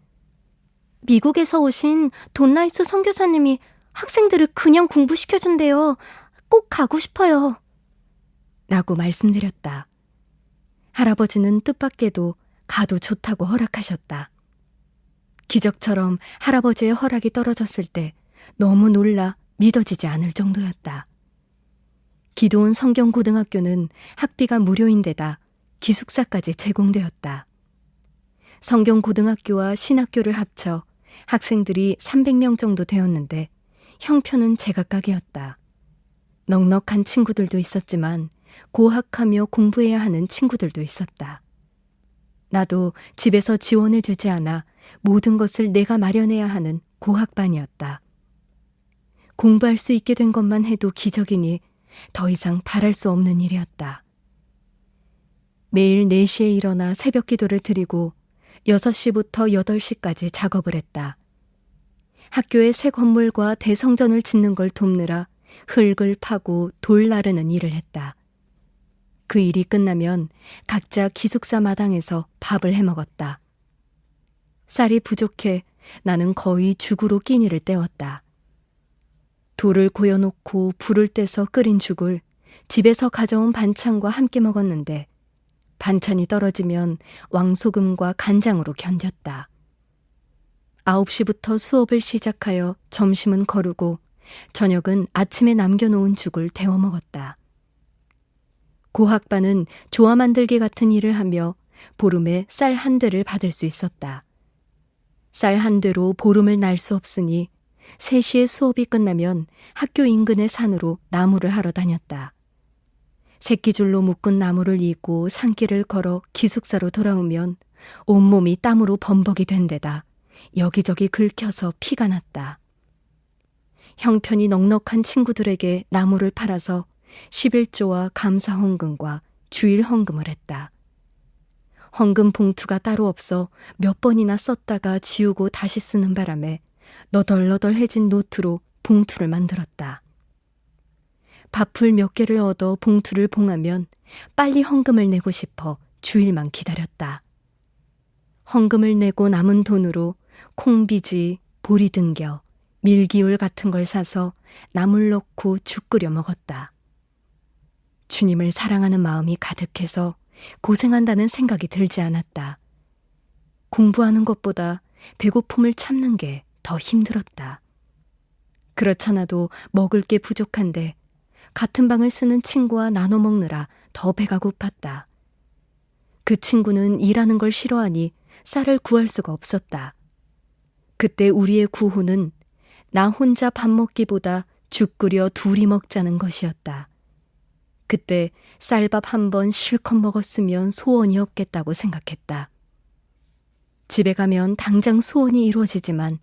미국에서 오신 돈라이스 선교사님이 학생들을 그냥 공부시켜준대요. 꼭 가고 싶어요. 라고 말씀드렸다. 할아버지는 뜻밖에도 가도 좋다고 허락하셨다. 기적처럼 할아버지의 허락이 떨어졌을 때 너무 놀라 믿어지지 않을 정도였다. 기도원 성경고등학교는 학비가 무료인데다 기숙사까지 제공되었다. 성경고등학교와 신학교를 합쳐 학생들이 300명 정도 되었는데 형편은 제각각이었다. 넉넉한 친구들도 있었지만 고학하며 공부해야 하는 친구들도 있었다. 나도 집에서 지원해주지 않아 모든 것을 내가 마련해야 하는 고학반이었다. 공부할 수 있게 된 것만 해도 기적이니 더 이상 바랄 수 없는 일이었다. 매일 4시에 일어나 새벽 기도를 드리고 6시부터 8시까지 작업을 했다. 학교의 새 건물과 대성전을 짓는 걸 돕느라 흙을 파고 돌 나르는 일을 했다. 그 일이 끝나면 각자 기숙사 마당에서 밥을 해먹었다. 쌀이 부족해 나는 거의 죽으로 끼니를 때웠다. 돌을 고여놓고 불을 떼서 끓인 죽을 집에서 가져온 반찬과 함께 먹었는데 반찬이 떨어지면 왕소금과 간장으로 견뎠다. 9시부터 수업을 시작하여 점심은 거르고 저녁은 아침에 남겨놓은 죽을 데워 먹었다. 고학반은 조화 만들기 같은 일을 하며 보름에 쌀 1대를 받을 수 있었다. 쌀 1대로 보름을 날 수 없으니 3시에 수업이 끝나면 학교 인근의 산으로 나무를 하러 다녔다. 새끼줄로 묶은 나무를 이고 산길을 걸어 기숙사로 돌아오면 온몸이 땀으로 범벅이 된 데다 여기저기 긁혀서 피가 났다. 형편이 넉넉한 친구들에게 나무를 팔아서 11조와 감사 헌금과 주일 헌금을 했다. 헌금 봉투가 따로 없어 몇 번이나 썼다가 지우고 다시 쓰는 바람에 너덜너덜해진 노트로 봉투를 만들었다. 밥풀 몇 개를 얻어 봉투를 봉하면 빨리 헌금을 내고 싶어 주일만 기다렸다. 헌금을 내고 남은 돈으로 콩비지, 보리등겨, 밀기울 같은 걸 사서 나물 넣고 죽 끓여 먹었다. 주님을 사랑하는 마음이 가득해서 고생한다는 생각이 들지 않았다. 공부하는 것보다 배고픔을 참는 게 더 힘들었다. 그렇잖아도 먹을 게 부족한데 같은 방을 쓰는 친구와 나눠 먹느라 더 배가 고팠다. 그 친구는 일하는 걸 싫어하니 쌀을 구할 수가 없었다. 그때 우리의 구호는 나 혼자 밥 먹기보다 죽 끓여 둘이 먹자는 것이었다. 그때 쌀밥 한 번 실컷 먹었으면 소원이 없겠다고 생각했다. 집에 가면 당장 소원이 이루어지지만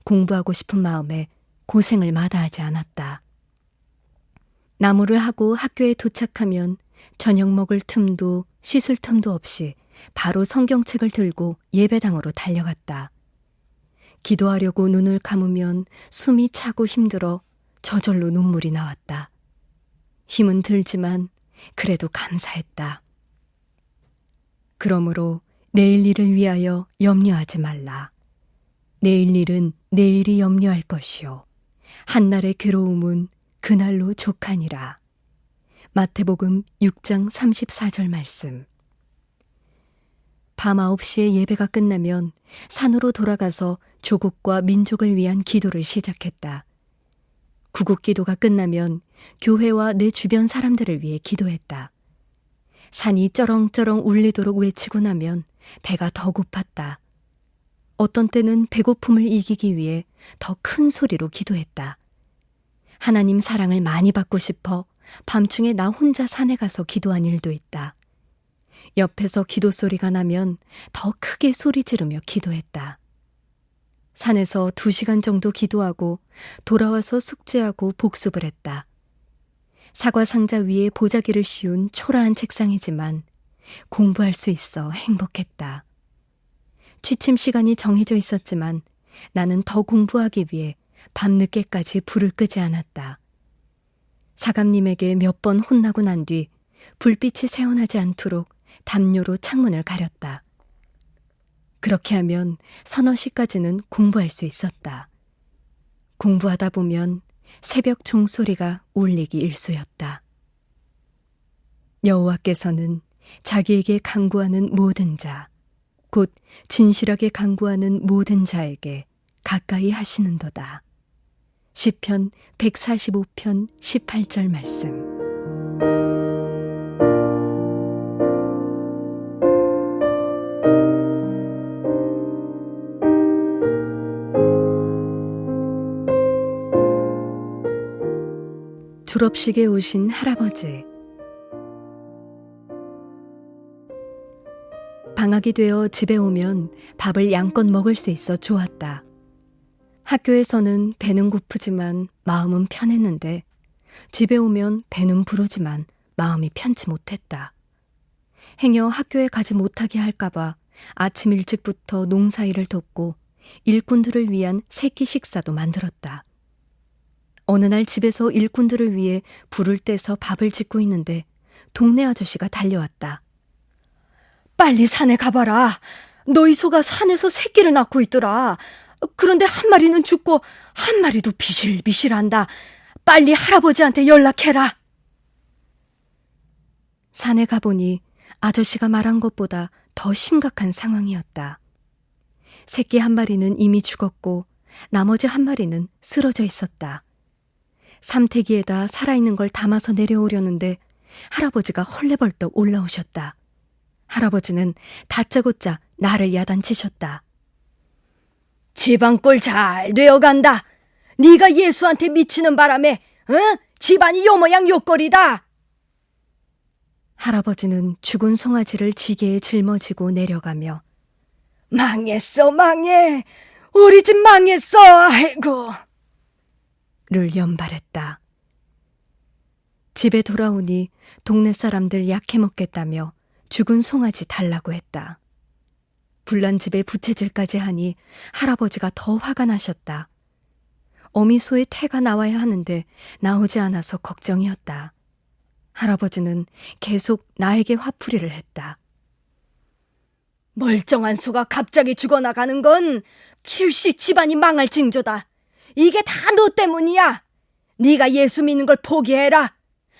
공부하고 싶은 마음에 고생을 마다하지 않았다. 나무를 하고 학교에 도착하면 저녁 먹을 틈도 씻을 틈도 없이 바로 성경책을 들고 예배당으로 달려갔다. 기도하려고 눈을 감으면 숨이 차고 힘들어 저절로 눈물이 나왔다. 힘은 들지만 그래도 감사했다. 그러므로 내일 일을 위하여 염려하지 말라. 내일 일은 내일이 염려할 것이요 한날의 괴로움은 그날로 족하니라. 마태복음 6장 34절 말씀. 밤 9시에 예배가 끝나면 산으로 돌아가서 조국과 민족을 위한 기도를 시작했다. 구국기도가 끝나면 교회와 내 주변 사람들을 위해 기도했다. 산이 쩌렁쩌렁 울리도록 외치고 나면 배가 더 고팠다. 어떤 때는 배고픔을 이기기 위해 더 큰 소리로 기도했다. 하나님 사랑을 많이 받고 싶어 밤중에 나 혼자 산에 가서 기도한 일도 있다. 옆에서 기도 소리가 나면 더 크게 소리 지르며 기도했다. 산에서 2시간 정도 기도하고 돌아와서 숙제하고 복습을 했다. 사과 상자 위에 보자기를 씌운 초라한 책상이지만 공부할 수 있어 행복했다. 취침 시간이 정해져 있었지만 나는 더 공부하기 위해 밤늦게까지 불을 끄지 않았다. 사감님에게 몇 번 혼나고 난 뒤 불빛이 새어나지 않도록 담요로 창문을 가렸다. 그렇게 하면 서너 시까지는 공부할 수 있었다. 공부하다 보면 새벽 종소리가 울리기 일쑤였다. 여호와께서는 자기에게 간구하는 모든 자, 곧 진실하게 간구하는 모든 자에게 가까이 하시는도다. 시편 145편 18절 말씀. 졸업식에 오신 할아버지. 방학이 되어 집에 오면 밥을 양껏 먹을 수 있어 좋았다. 학교에서는 배는 고프지만 마음은 편했는데 집에 오면 배는 부르지만 마음이 편치 못했다. 행여 학교에 가지 못하게 할까봐 아침 일찍부터 농사일을 돕고 일꾼들을 위한 새끼 식사도 만들었다. 어느 날 집에서 일꾼들을 위해 불을 떼서 밥을 짓고 있는데 동네 아저씨가 달려왔다. 빨리 산에 가봐라. 너희 소가 산에서 새끼를 낳고 있더라. 그런데 한 마리는 죽고 한 마리도 비실비실한다. 빨리 할아버지한테 연락해라. 산에 가보니 아저씨가 말한 것보다 더 심각한 상황이었다. 새끼 한 마리는 이미 죽었고 나머지 한 마리는 쓰러져 있었다. 삼태기에다 살아있는 걸 담아서 내려오려는데 할아버지가 헐레벌떡 올라오셨다. 할아버지는 다짜고짜 나를 야단치셨다. 집안 꼴 잘 되어간다. 네가 예수한테 미치는 바람에 집안이 요 모양 요 꼴이다. 할아버지는 죽은 송아지를 지게에 짊어지고 내려가며 망했어 망해. 우리 집 망했어. 아이고. 를 연발했다. 집에 돌아오니 동네 사람들 약해 먹겠다며 죽은 송아지 달라고 했다. 불난 집에 부채질까지 하니 할아버지가 더 화가 나셨다. 어미소의 태가 나와야 하는데 나오지 않아서 걱정이었다. 할아버지는 계속 나에게 화풀이를 했다. 멀쩡한 소가 갑자기 죽어나가는 건 필시 집안이 망할 징조다. 이게 다 너 때문이야. 네가 예수 믿는 걸 포기해라.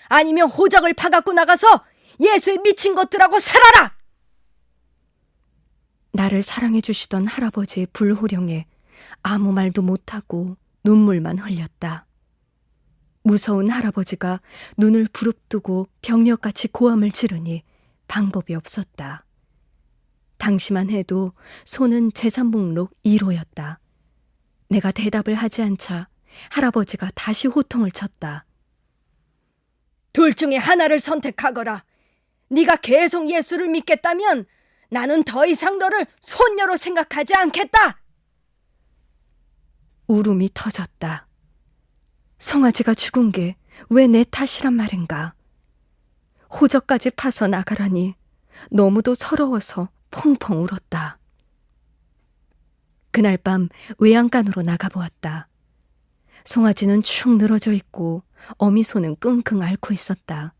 아니면 호적을 파갖고 나가서 예수에 미친 것들하고 살아라. 나를 사랑해 주시던 할아버지의 불호령에 아무 말도 못하고 눈물만 흘렸다. 무서운 할아버지가 눈을 부릅뜨고 병력같이 고함을 지르니 방법이 없었다. 당시만 해도 소는 재산 목록 1호였다. 내가 대답을 하지 않자 할아버지가 다시 호통을 쳤다. 둘 중에 하나를 선택하거라. 네가 계속 예수를 믿겠다면 나는 더 이상 너를 손녀로 생각하지 않겠다. 울음이 터졌다. 송아지가 죽은 게 왜 내 탓이란 말인가. 호적까지 파서 나가라니 너무도 서러워서 펑펑 울었다. 그날 밤 외양간으로 나가보았다. 송아지는 축 늘어져 있고 어미소는 끙끙 앓고 있었다.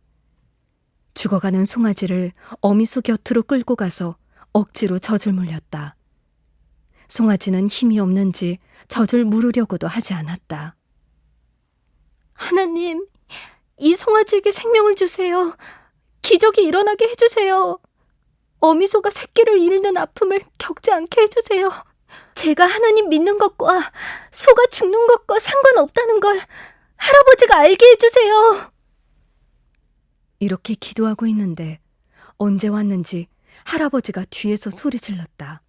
죽어가는 송아지를 어미소 곁으로 끌고 가서 억지로 젖을 물렸다. 송아지는 힘이 없는지 젖을 물으려고도 하지 않았다. 하나님, 이 송아지에게 생명을 주세요. 기적이 일어나게 해주세요. 어미소가 새끼를 잃는 아픔을 겪지 않게 해주세요. 제가 하나님 믿는 것과 소가 죽는 것과 상관없다는 걸 할아버지가 알게 해주세요. 이렇게 기도하고 있는데 언제 왔는지 할아버지가 뒤에서 소리 질렀다.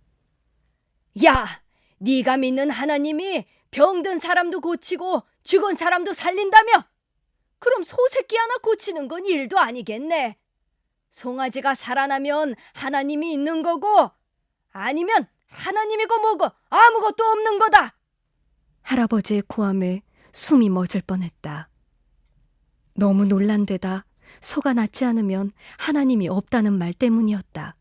야, 네가 믿는 하나님이 병든 사람도 고치고 죽은 사람도 살린다며? 그럼 소 새끼 하나 고치는 건 일도 아니겠네. 송아지가 살아나면 하나님이 있는 거고 아니면 하나님이고 뭐고 아무것도 없는 거다. 할아버지의 고함에 숨이 멎을 뻔했다. 너무 놀란 데다 소가 낫지 않으면 하나님이 없다는 말 때문이었다.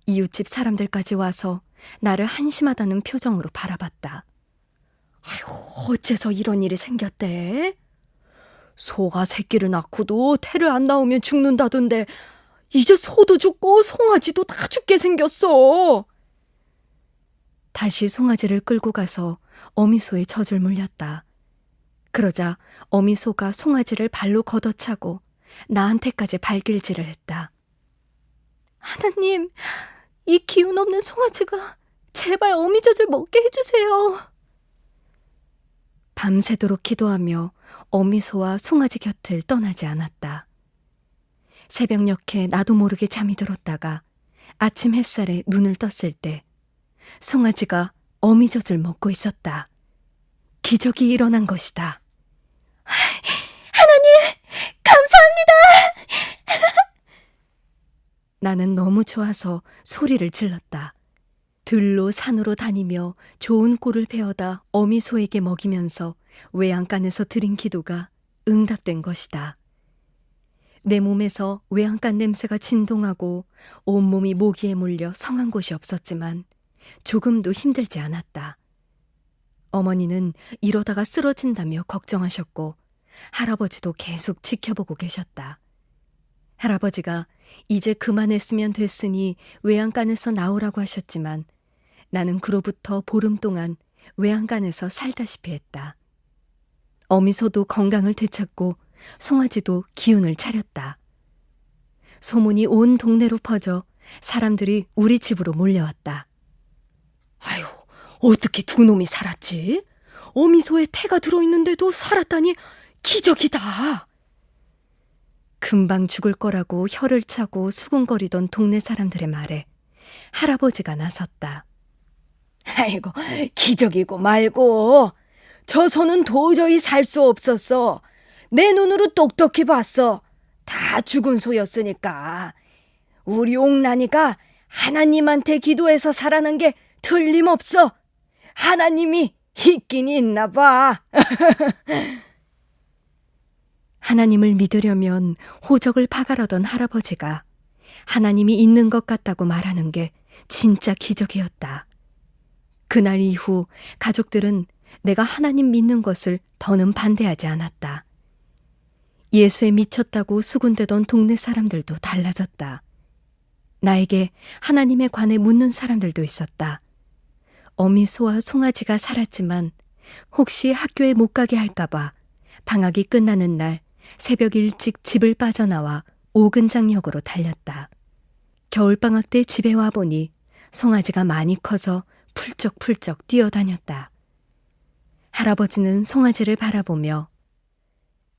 이웃집 사람들까지 와서 나를 한심하다는 표정으로 바라봤다. 아이고, 어째서 이런 일이 생겼대? 소가 새끼를 낳고도 태를 안 낳으면 죽는다던데 이제 소도 죽고 송아지도 다 죽게 생겼어. 다시 송아지를 끌고 가서 어미소의 젖을 물렸다. 그러자 어미소가 송아지를 발로 걷어차고 나한테까지 발길질을 했다. 하나님, 이 기운 없는 송아지가 제발 어미젖을 먹게 해주세요. 밤새도록 기도하며 어미소와 송아지 곁을 떠나지 않았다. 새벽녘에 나도 모르게 잠이 들었다가 아침 햇살에 눈을 떴을 때 송아지가 어미젖을 먹고 있었다. 기적이 일어난 것이다. 하나님, 감사합니다. 나는 너무 좋아서 소리를 질렀다. 들로 산으로 다니며 좋은 꼴을 베어다 어미소에게 먹이면서 외양간에서 드린 기도가 응답된 것이다. 내 몸에서 외양간 냄새가 진동하고 온몸이 모기에 물려 성한 곳이 없었지만 조금도 힘들지 않았다. 어머니는 이러다가 쓰러진다며 걱정하셨고 할아버지도 계속 지켜보고 계셨다. 할아버지가 이제 그만했으면 됐으니 외양간에서 나오라고 하셨지만 나는 그로부터 보름 동안 외양간에서 살다시피 했다. 어미소도 건강을 되찾고 송아지도 기운을 차렸다. 소문이 온 동네로 퍼져 사람들이 우리 집으로 몰려왔다. 아유, 어떻게 두 놈이 살았지? 어미소에 태가 들어있는데도 살았다니 기적이다. 금방 죽을 거라고 혀를 차고 수군거리던 동네 사람들의 말에 할아버지가 나섰다. 아이고, 기적이고 말고 저 소는 도저히 살 수 없었어. 내 눈으로 똑똑히 봤어. 다 죽은 소였으니까. 우리 옥란이가 하나님한테 기도해서 살아난 게 틀림없어. 하나님이 있긴 있나 봐. 하나님을 믿으려면 호적을 파가려던 할아버지가 하나님이 있는 것 같다고 말하는 게 진짜 기적이었다. 그날 이후 가족들은 내가 하나님 믿는 것을 더는 반대하지 않았다. 예수에 미쳤다고 수군대던 동네 사람들도 달라졌다. 나에게 하나님에 관해 묻는 사람들도 있었다. 어미소와 송아지가 살았지만 혹시 학교에 못 가게 할까봐 방학이 끝나는 날 새벽 일찍 집을 빠져나와 오근장역으로 달렸다. 겨울방학 때 집에 와보니 송아지가 많이 커서 풀쩍풀쩍 뛰어다녔다. 할아버지는 송아지를 바라보며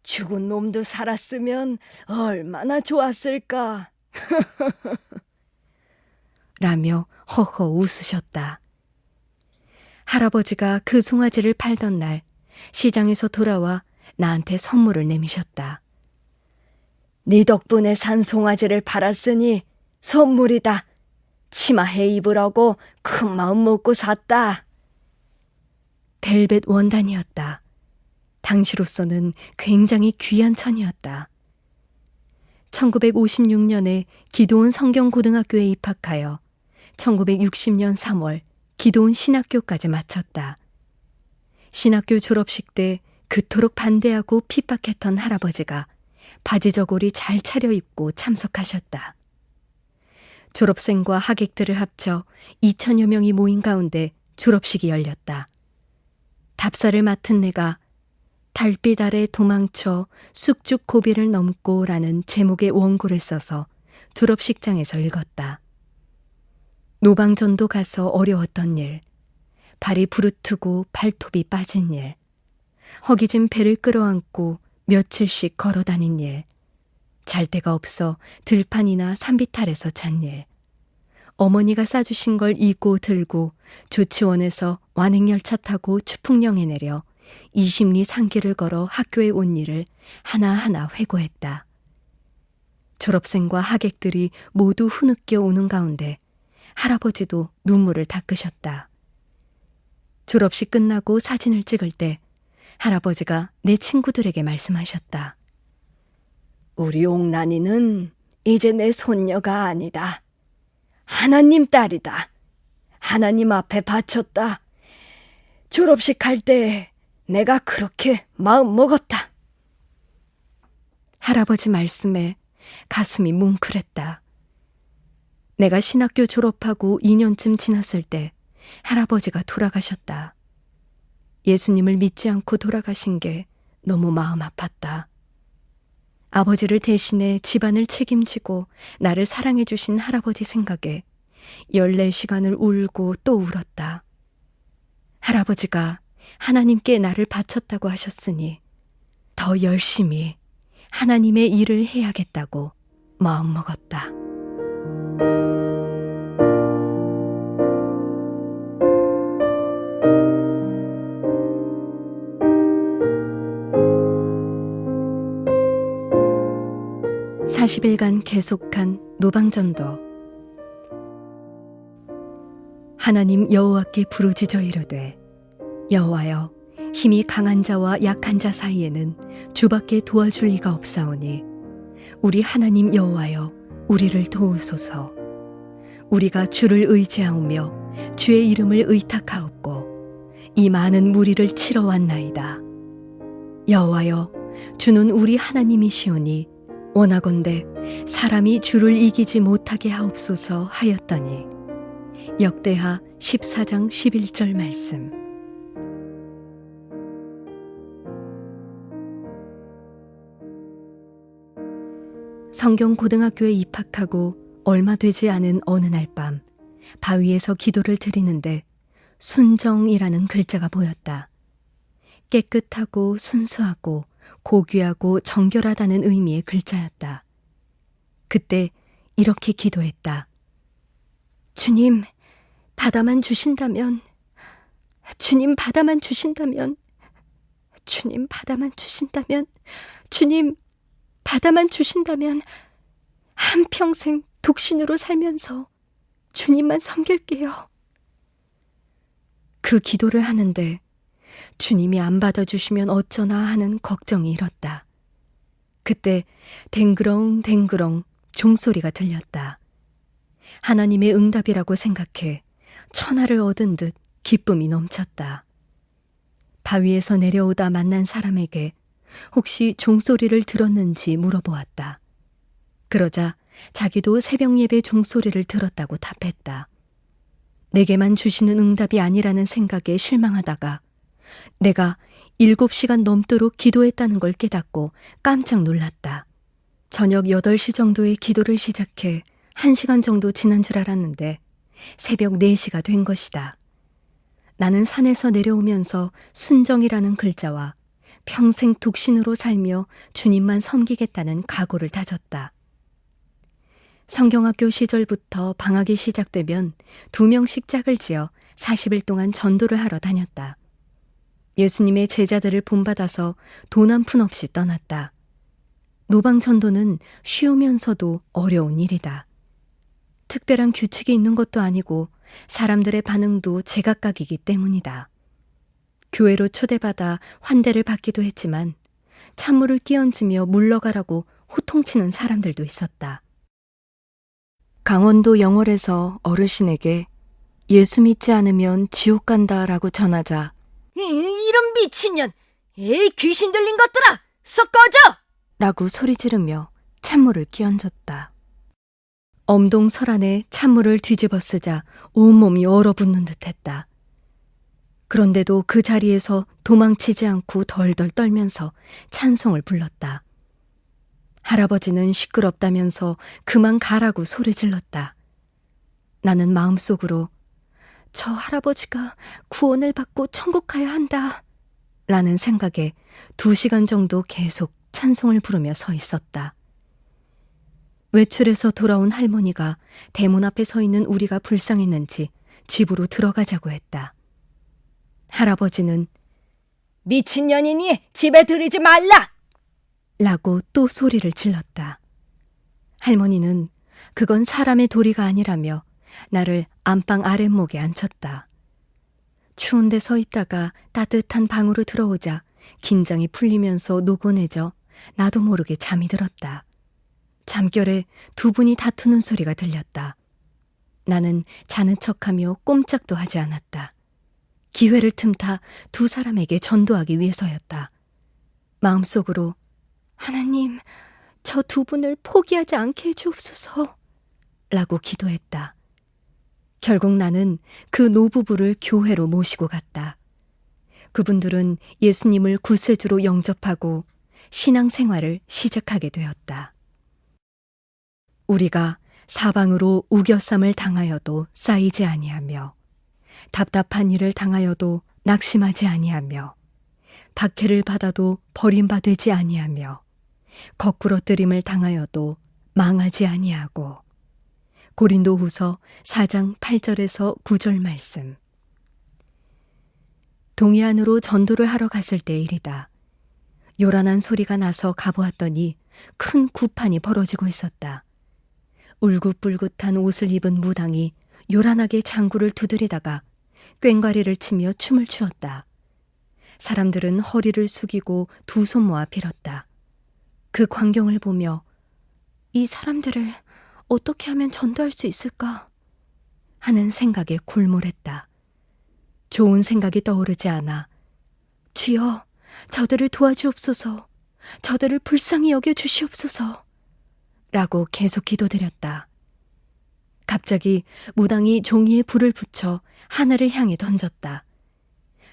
죽은 놈도 살았으면 얼마나 좋았을까. 라며 허허 웃으셨다. 할아버지가 그 송아지를 팔던 날 시장에서 돌아와 나한테 선물을 내미셨다. 네 덕분에 산 송아지를 팔았으니 선물이다. 치마해 입으라고 큰 마음 먹고 샀다. 벨벳 원단이었다. 당시로서는 굉장히 귀한 천이었다. 1956년에 기도원 성경고등학교에 입학하여 1960년 3월 기도원 신학교까지 마쳤다. 신학교 졸업식 때 그토록 반대하고 핍박했던 할아버지가 바지 저고리 잘 차려입고 참석하셨다. 졸업생과 하객들을 합쳐 2천여 명이 모인 가운데 졸업식이 열렸다. 답사를 맡은 내가 달빛 아래 도망쳐 쑥죽 고비를 넘고라는 제목의 원고를 써서 졸업식장에서 읽었다. 노방전도 가서 어려웠던 일, 발이 부르트고 발톱이 빠진 일, 허기진 배를 끌어안고 며칠씩 걸어다닌 일, 잘 데가 없어 들판이나 산비탈에서 잔 일, 어머니가 싸주신 걸 잊고 들고 조치원에서 완행열차 타고 추풍령에 내려 20리 상길을 걸어 학교에 온 일을 하나하나 회고했다. 졸업생과 하객들이 모두 흐느껴 우는 가운데 할아버지도 눈물을 닦으셨다. 졸업식 끝나고 사진을 찍을 때 할아버지가 내 친구들에게 말씀하셨다. 우리 옥란이는 이제 내 손녀가 아니다. 하나님 딸이다. 하나님 앞에 바쳤다. 졸업식 할 때 내가 그렇게 마음 먹었다. 할아버지 말씀에 가슴이 뭉클했다. 내가 신학교 졸업하고 2년쯤 지났을 때 할아버지가 돌아가셨다. 예수님을 믿지 않고 돌아가신 게 너무 마음 아팠다. 아버지를 대신해 집안을 책임지고 나를 사랑해 주신 할아버지 생각에 14시간을 울고 또 울었다. 할아버지가 하나님께 나를 바쳤다고 하셨으니 더 열심히 하나님의 일을 해야겠다고 마음먹었다. (40일간) 계속한 노방전도. 하나님 여호와께 부르짖어 이르되 여호와여 힘이 강한 자와 약한 자 사이에는 주밖에 도와줄 리가 없사오니 우리 하나님 여호와여 우리를 도우소서. 우리가 주를 의지하오며 주의 이름을 의탁하옵고 이 많은 무리를 치러 왔나이다. 여호와여 주는 우리 하나님이시오니 원하건대 사람이 주를 이기지 못하게 하옵소서 하였더니 역대하 14장 11절 말씀. 성경고등학교에 입학하고 얼마 되지 않은 어느 날 밤 바위에서 기도를 드리는데 순정이라는 글자가 보였다. 깨끗하고 순수하고 고귀하고 정결하다는 의미의 글자였다. 그때 이렇게 기도했다. 주님, 바다만 주신다면, 주님 바다만 주신다면, 주님 바다만 주신다면, 주님 바다만 주신다면 한평생 독신으로 살면서 주님만 섬길게요. 그 기도를 하는데 주님이 안 받아주시면 어쩌나 하는 걱정이 일었다. 그때 댕그렁 댕그렁 종소리가 들렸다. 하나님의 응답이라고 생각해 천하를 얻은 듯 기쁨이 넘쳤다. 바위에서 내려오다 만난 사람에게 혹시 종소리를 들었는지 물어보았다. 그러자 자기도 새벽 예배 종소리를 들었다고 답했다. 내게만 주시는 응답이 아니라는 생각에 실망하다가 내가 7시간 넘도록 기도했다는 걸 깨닫고 깜짝 놀랐다. 저녁 8시 정도에 기도를 시작해 1시간 정도 지난 줄 알았는데 새벽 4시가 된 것이다. 나는 산에서 내려오면서 순정이라는 글자와 평생 독신으로 살며 주님만 섬기겠다는 각오를 다졌다. 성경학교 시절부터 방학이 시작되면 2명씩 짝을 지어 40일 동안 전도를 하러 다녔다. 예수님의 제자들을 본받아서 돈 한 푼 없이 떠났다. 노방 전도는 쉬우면서도 어려운 일이다. 특별한 규칙이 있는 것도 아니고 사람들의 반응도 제각각이기 때문이다. 교회로 초대받아 환대를 받기도 했지만 찬물을 끼얹으며 물러가라고 호통치는 사람들도 있었다. 강원도 영월에서 어르신에게 예수 믿지 않으면 지옥 간다라고 전하자 이런 미친년! 에이, 귀신 들린 것들아! 썩 꺼져! 라고 소리 지르며 찬물을 끼얹었다. 엄동설 안에 찬물을 뒤집어 쓰자 온몸이 얼어붙는 듯했다. 그런데도 그 자리에서 도망치지 않고 덜덜 떨면서 찬송을 불렀다. 할아버지는 시끄럽다면서 그만 가라고 소리 질렀다. 나는 마음속으로 저 할아버지가 구원을 받고 천국 가야 한다 라는 생각에 2시간 정도 계속 찬송을 부르며 서 있었다. 외출해서 돌아온 할머니가 대문 앞에 서 있는 우리가 불쌍했는지 집으로 들어가자고 했다. 할아버지는 미친년이니 집에 들이지 말라! 라고 또 소리를 질렀다. 할머니는 그건 사람의 도리가 아니라며 나를 안방 아랫목에 앉혔다. 추운 데 서 있다가 따뜻한 방으로 들어오자 긴장이 풀리면서 노곤해져 나도 모르게 잠이 들었다. 잠결에 두 분이 다투는 소리가 들렸다. 나는 자는 척하며 꼼짝도 하지 않았다. 기회를 틈타 두 사람에게 전도하기 위해서였다. 마음속으로 하나님, 저 두 분을 포기하지 않게 해주옵소서 라고 기도했다. 결국 나는 그 노부부를 교회로 모시고 갔다. 그분들은 예수님을 구세주로 영접하고 신앙생활을 시작하게 되었다. 우리가 사방으로 우겨쌈을 당하여도 쌓이지 아니하며 답답한 일을 당하여도 낙심하지 아니하며 박해를 받아도 버림받지 아니하며 거꾸러뜨림을 당하여도 망하지 아니하고 고린도후서 4장 8절에서 9절 말씀. 동해안으로 전도를 하러 갔을 때의 일이다. 요란한 소리가 나서 가보았더니 큰 구판이 벌어지고 있었다. 울긋불긋한 옷을 입은 무당이 요란하게 장구를 두드리다가 꽹과리를 치며 춤을 추었다. 사람들은 허리를 숙이고 두 손 모아 빌었다. 그 광경을 보며 이 사람들을 어떻게 하면 전도할 수 있을까 하는 생각에 골몰했다. 좋은 생각이 떠오르지 않아 주여, 저들을 도와주옵소서, 저들을 불쌍히 여겨주시옵소서 라고 계속 기도드렸다. 갑자기 무당이 종이에 불을 붙여 하늘을 향해 던졌다.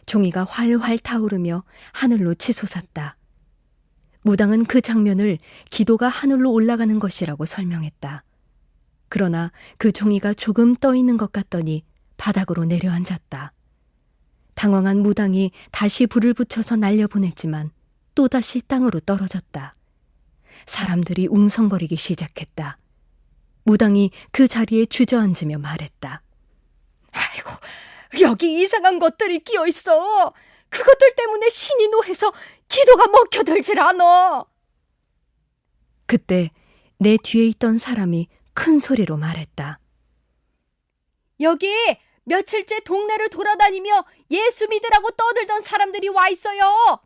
종이가 활활 타오르며 하늘로 치솟았다. 무당은 그 장면을 기도가 하늘로 올라가는 것이라고 설명했다. 그러나 그 종이가 조금 떠 있는 것 같더니 바닥으로 내려앉았다. 당황한 무당이 다시 불을 붙여서 날려보냈지만 또다시 땅으로 떨어졌다. 사람들이 웅성거리기 시작했다. 무당이 그 자리에 주저앉으며 말했다. 아이고, 여기 이상한 것들이 끼어 있어. 그것들 때문에 신이 노해서 기도가 먹혀들질 않아. 그때 내 뒤에 있던 사람이 큰 소리로 말했다. 여기 며칠째 동네를 돌아다니며 예수 믿으라고 떠들던 사람들이 와 있어요.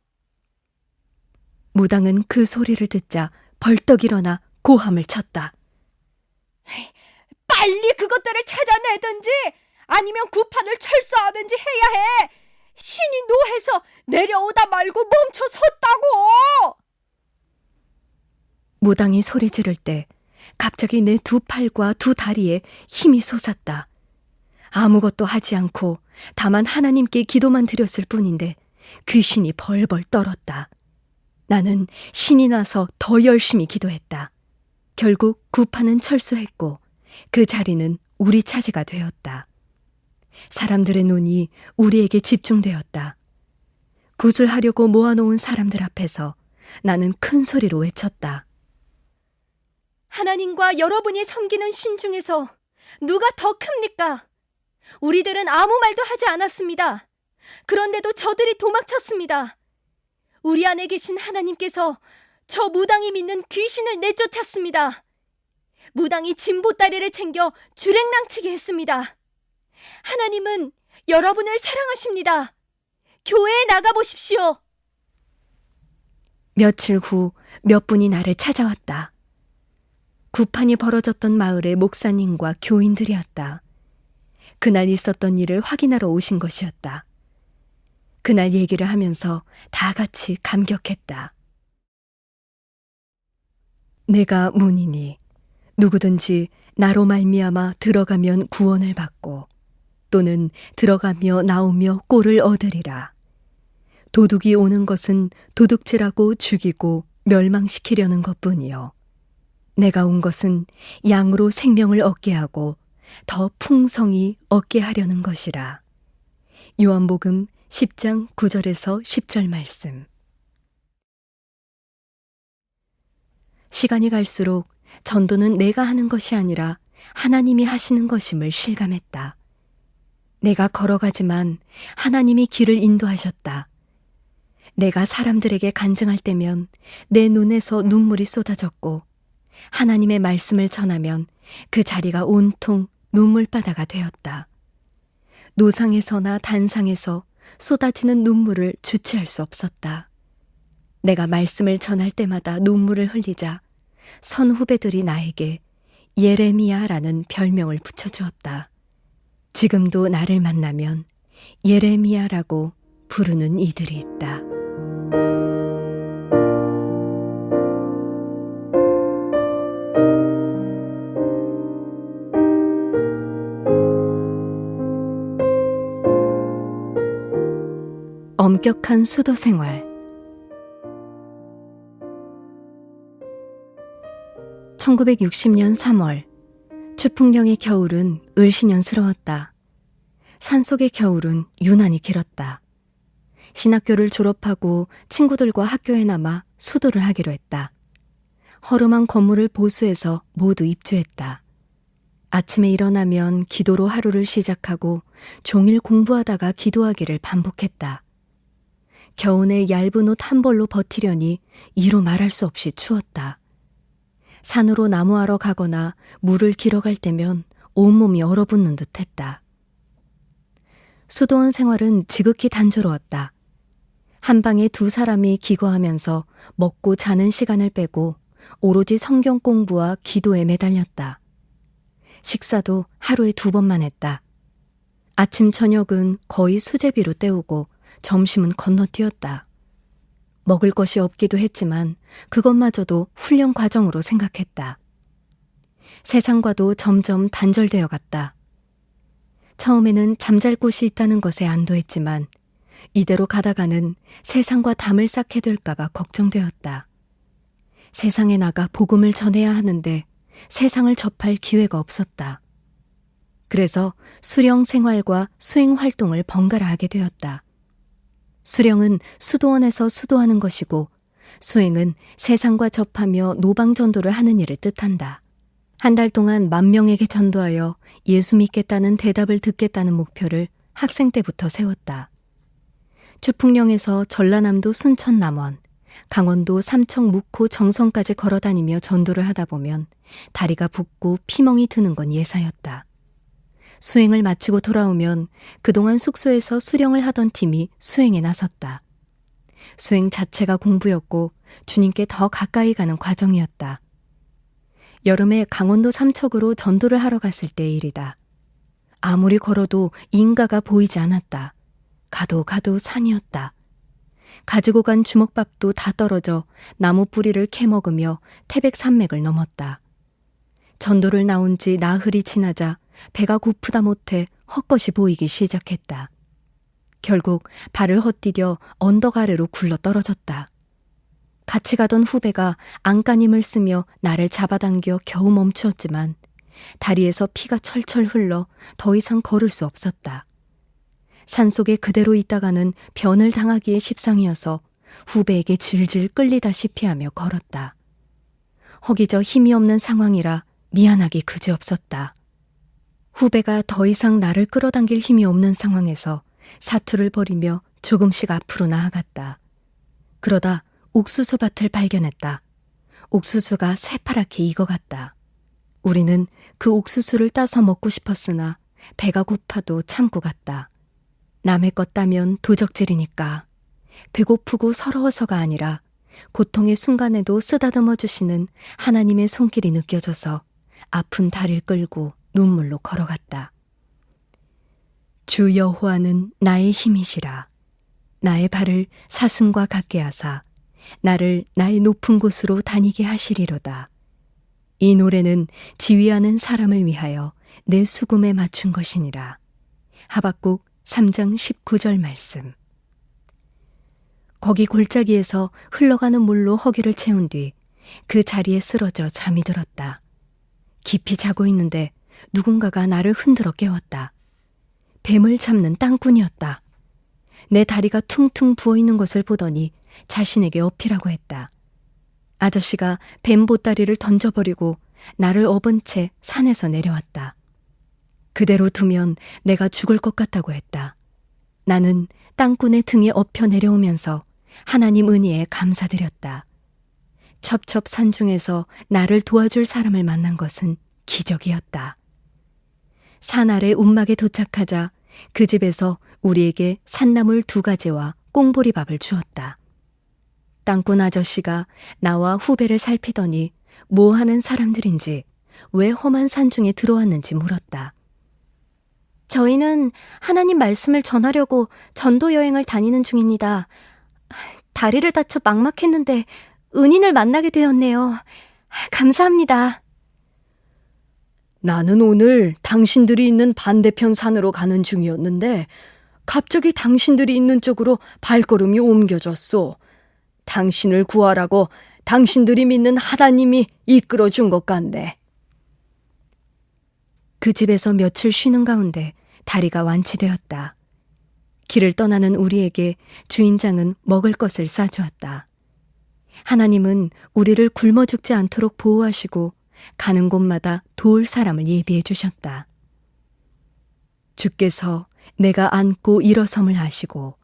무당은 그 소리를 듣자 벌떡 일어나 고함을 쳤다. 빨리 그것들을 찾아내든지 아니면 구판을 철수하든지 해야 해. 신이 노해서 내려오다 말고 멈춰 섰다고! 무당이 소리 지를 때 갑자기 내 두 팔과 두 다리에 힘이 솟았다. 아무것도 하지 않고 다만 하나님께 기도만 드렸을 뿐인데 귀신이 벌벌 떨었다. 나는 신이 나서 더 열심히 기도했다. 결국 구파는 철수했고 그 자리는 우리 차지가 되었다. 사람들의 눈이 우리에게 집중되었다. 구슬하려고 모아놓은 사람들 앞에서 나는 큰 소리로 외쳤다. 하나님과 여러분이 섬기는 신 중에서 누가 더 큽니까? 우리들은 아무 말도 하지 않았습니다. 그런데도 저들이 도망쳤습니다. 우리 안에 계신 하나님께서 저 무당이 믿는 귀신을 내쫓았습니다. 무당이 진보다리를 챙겨 주랭랑치게 했습니다. 하나님은 여러분을 사랑하십니다. 교회에 나가보십시오. 며칠 후 몇 분이 나를 찾아왔다. 구판이 벌어졌던 마을의 목사님과 교인들이었다. 그날 있었던 일을 확인하러 오신 것이었다. 그날 얘기를 하면서 다 같이 감격했다. 내가 문이니 누구든지 나로 말미암아 들어가면 구원을 받고 또는 들어가며 나오며 꼴을 얻으리라. 도둑이 오는 것은 도둑질하고 죽이고 멸망시키려는 것뿐이요. 내가 온 것은 양으로 생명을 얻게 하고 더 풍성히 얻게 하려는 것이라. 요한복음 10장 9절에서 10절 말씀. 시간이 갈수록 전도는 내가 하는 것이 아니라 하나님이 하시는 것임을 실감했다. 내가 걸어가지만 하나님이 길을 인도하셨다. 내가 사람들에게 간증할 때면 내 눈에서 눈물이 쏟아졌고 하나님의 말씀을 전하면 그 자리가 온통 눈물바다가 되었다. 노상에서나 단상에서 쏟아지는 눈물을 주체할 수 없었다. 내가 말씀을 전할 때마다 눈물을 흘리자 선후배들이 나에게 예레미야라는 별명을 붙여주었다. 지금도 나를 만나면 예레미야라고 부르는 이들이 있다. 엄격한 수도 생활. 1960년 3월, 추풍령의 겨울은 을씨년스러웠다. 산속의 겨울은 유난히 길었다. 신학교를 졸업하고 친구들과 학교에 남아 수도를 하기로 했다. 허름한 건물을 보수해서 모두 입주했다. 아침에 일어나면 기도로 하루를 시작하고 종일 공부하다가 기도하기를 반복했다. 겨우내 얇은 옷 한 벌로 버티려니 이루 말할 수 없이 추웠다. 산으로 나무하러 가거나 물을 길어갈 때면 온몸이 얼어붙는 듯했다. 수도원 생활은 지극히 단조로웠다. 한 방에 두 사람이 기거하면서 먹고 자는 시간을 빼고 오로지 성경 공부와 기도에 매달렸다. 식사도 하루에 2번만 했다. 아침 저녁은 거의 수제비로 때우고 점심은 건너뛰었다. 먹을 것이 없기도 했지만 그것마저도 훈련 과정으로 생각했다. 세상과도 점점 단절되어 갔다. 처음에는 잠잘 곳이 있다는 것에 안도했지만 이대로 가다가는 세상과 담을 쌓게 될까봐 걱정되었다. 세상에 나가 복음을 전해야 하는데 세상을 접할 기회가 없었다. 그래서 수령 생활과 수행 활동을 번갈아 하게 되었다. 수령은 수도원에서 수도하는 것이고 수행은 세상과 접하며 노방전도를 하는 일을 뜻한다. 한 달 동안 10,000명에게 전도하여 예수 믿겠다는 대답을 듣겠다는 목표를 학생 때부터 세웠다. 추풍령에서 전라남도 순천 남원, 강원도 삼청 묵호 정선까지 걸어다니며 전도를 하다 보면 다리가 붓고 피멍이 드는 건 예사였다. 수행을 마치고 돌아오면 그동안 숙소에서 수령을 하던 팀이 수행에 나섰다. 수행 자체가 공부였고 주님께 더 가까이 가는 과정이었다. 여름에 강원도 삼척으로 전도를 하러 갔을 때의 일이다. 아무리 걸어도 인가가 보이지 않았다. 가도 가도 산이었다. 가지고 간 주먹밥도 다 떨어져 나무 뿌리를 캐먹으며 태백산맥을 넘었다. 전도를 나온 지 나흘이 지나자 배가 고프다 못해 헛것이 보이기 시작했다. 결국 발을 헛디뎌 언덕 아래로 굴러 떨어졌다. 같이 가던 후배가 안간힘을 쓰며 나를 잡아당겨 겨우 멈추었지만 다리에서 피가 철철 흘러 더 이상 걸을 수 없었다. 산속에 그대로 있다가는 변을 당하기에 십상이어서 후배에게 질질 끌리다시피 하며 걸었다. 허기져 힘이 없는 상황이라 미안하기 그지없었다. 후배가 더 이상 나를 끌어당길 힘이 없는 상황에서 사투를 벌이며 조금씩 앞으로 나아갔다. 그러다 옥수수밭을 발견했다. 옥수수가 새파랗게 익어갔다. 우리는 그 옥수수를 따서 먹고 싶었으나 배가 고파도 참고 갔다. 남의 것 따면 도적질이니까. 배고프고 서러워서가 아니라 고통의 순간에도 쓰다듬어 주시는 하나님의 손길이 느껴져서 아픈 다리를 끌고 눈물로 걸어갔다. 주 여호와는 나의 힘이시라. 나의 발을 사슴과 같게 하사 나를 나의 높은 곳으로 다니게 하시리로다. 이 노래는 지휘하는 사람을 위하여 내 수금에 맞춘 것이니라. 하박국 3장 19절 말씀. 거기 골짜기에서 흘러가는 물로 허기를 채운 뒤 그 자리에 쓰러져 잠이 들었다. 깊이 자고 있는데 누군가가 나를 흔들어 깨웠다. 뱀을 잡는 땅꾼이었다. 내 다리가 퉁퉁 부어있는 것을 보더니 자신에게 어필하고 했다. 아저씨가 뱀 보따리를 던져버리고 나를 업은 채 산에서 내려왔다. 그대로 두면 내가 죽을 것 같다고 했다. 나는 땅꾼의 등에 엎혀 내려오면서 하나님 은혜에 감사드렸다. 첩첩 산중에서 나를 도와줄 사람을 만난 것은 기적이었다. 산 아래 움막에 도착하자 그 집에서 우리에게 산나물 2가지와 꽁보리밥을 주었다. 땅꾼 아저씨가 나와 후배를 살피더니 뭐 하는 사람들인지 왜 험한 산중에 들어왔는지 물었다. 저희는 하나님 말씀을 전하려고 전도 여행을 다니는 중입니다. 다리를 다쳐 막막했는데 은인을 만나게 되었네요. 감사합니다. 나는 오늘 당신들이 있는 반대편 산으로 가는 중이었는데 갑자기 당신들이 있는 쪽으로 발걸음이 옮겨졌소. 당신을 구하라고 당신들이 믿는 하나님이 이끌어준 것 같네. 그 집에서 며칠 쉬는 가운데 다리가 완치되었다. 길을 떠나는 우리에게 주인장은 먹을 것을 싸주었다. 하나님은 우리를 굶어 죽지 않도록 보호하시고 가는 곳마다 도울 사람을 예비해 주셨다. 주께서 내가 앉고 일어섬을 하시고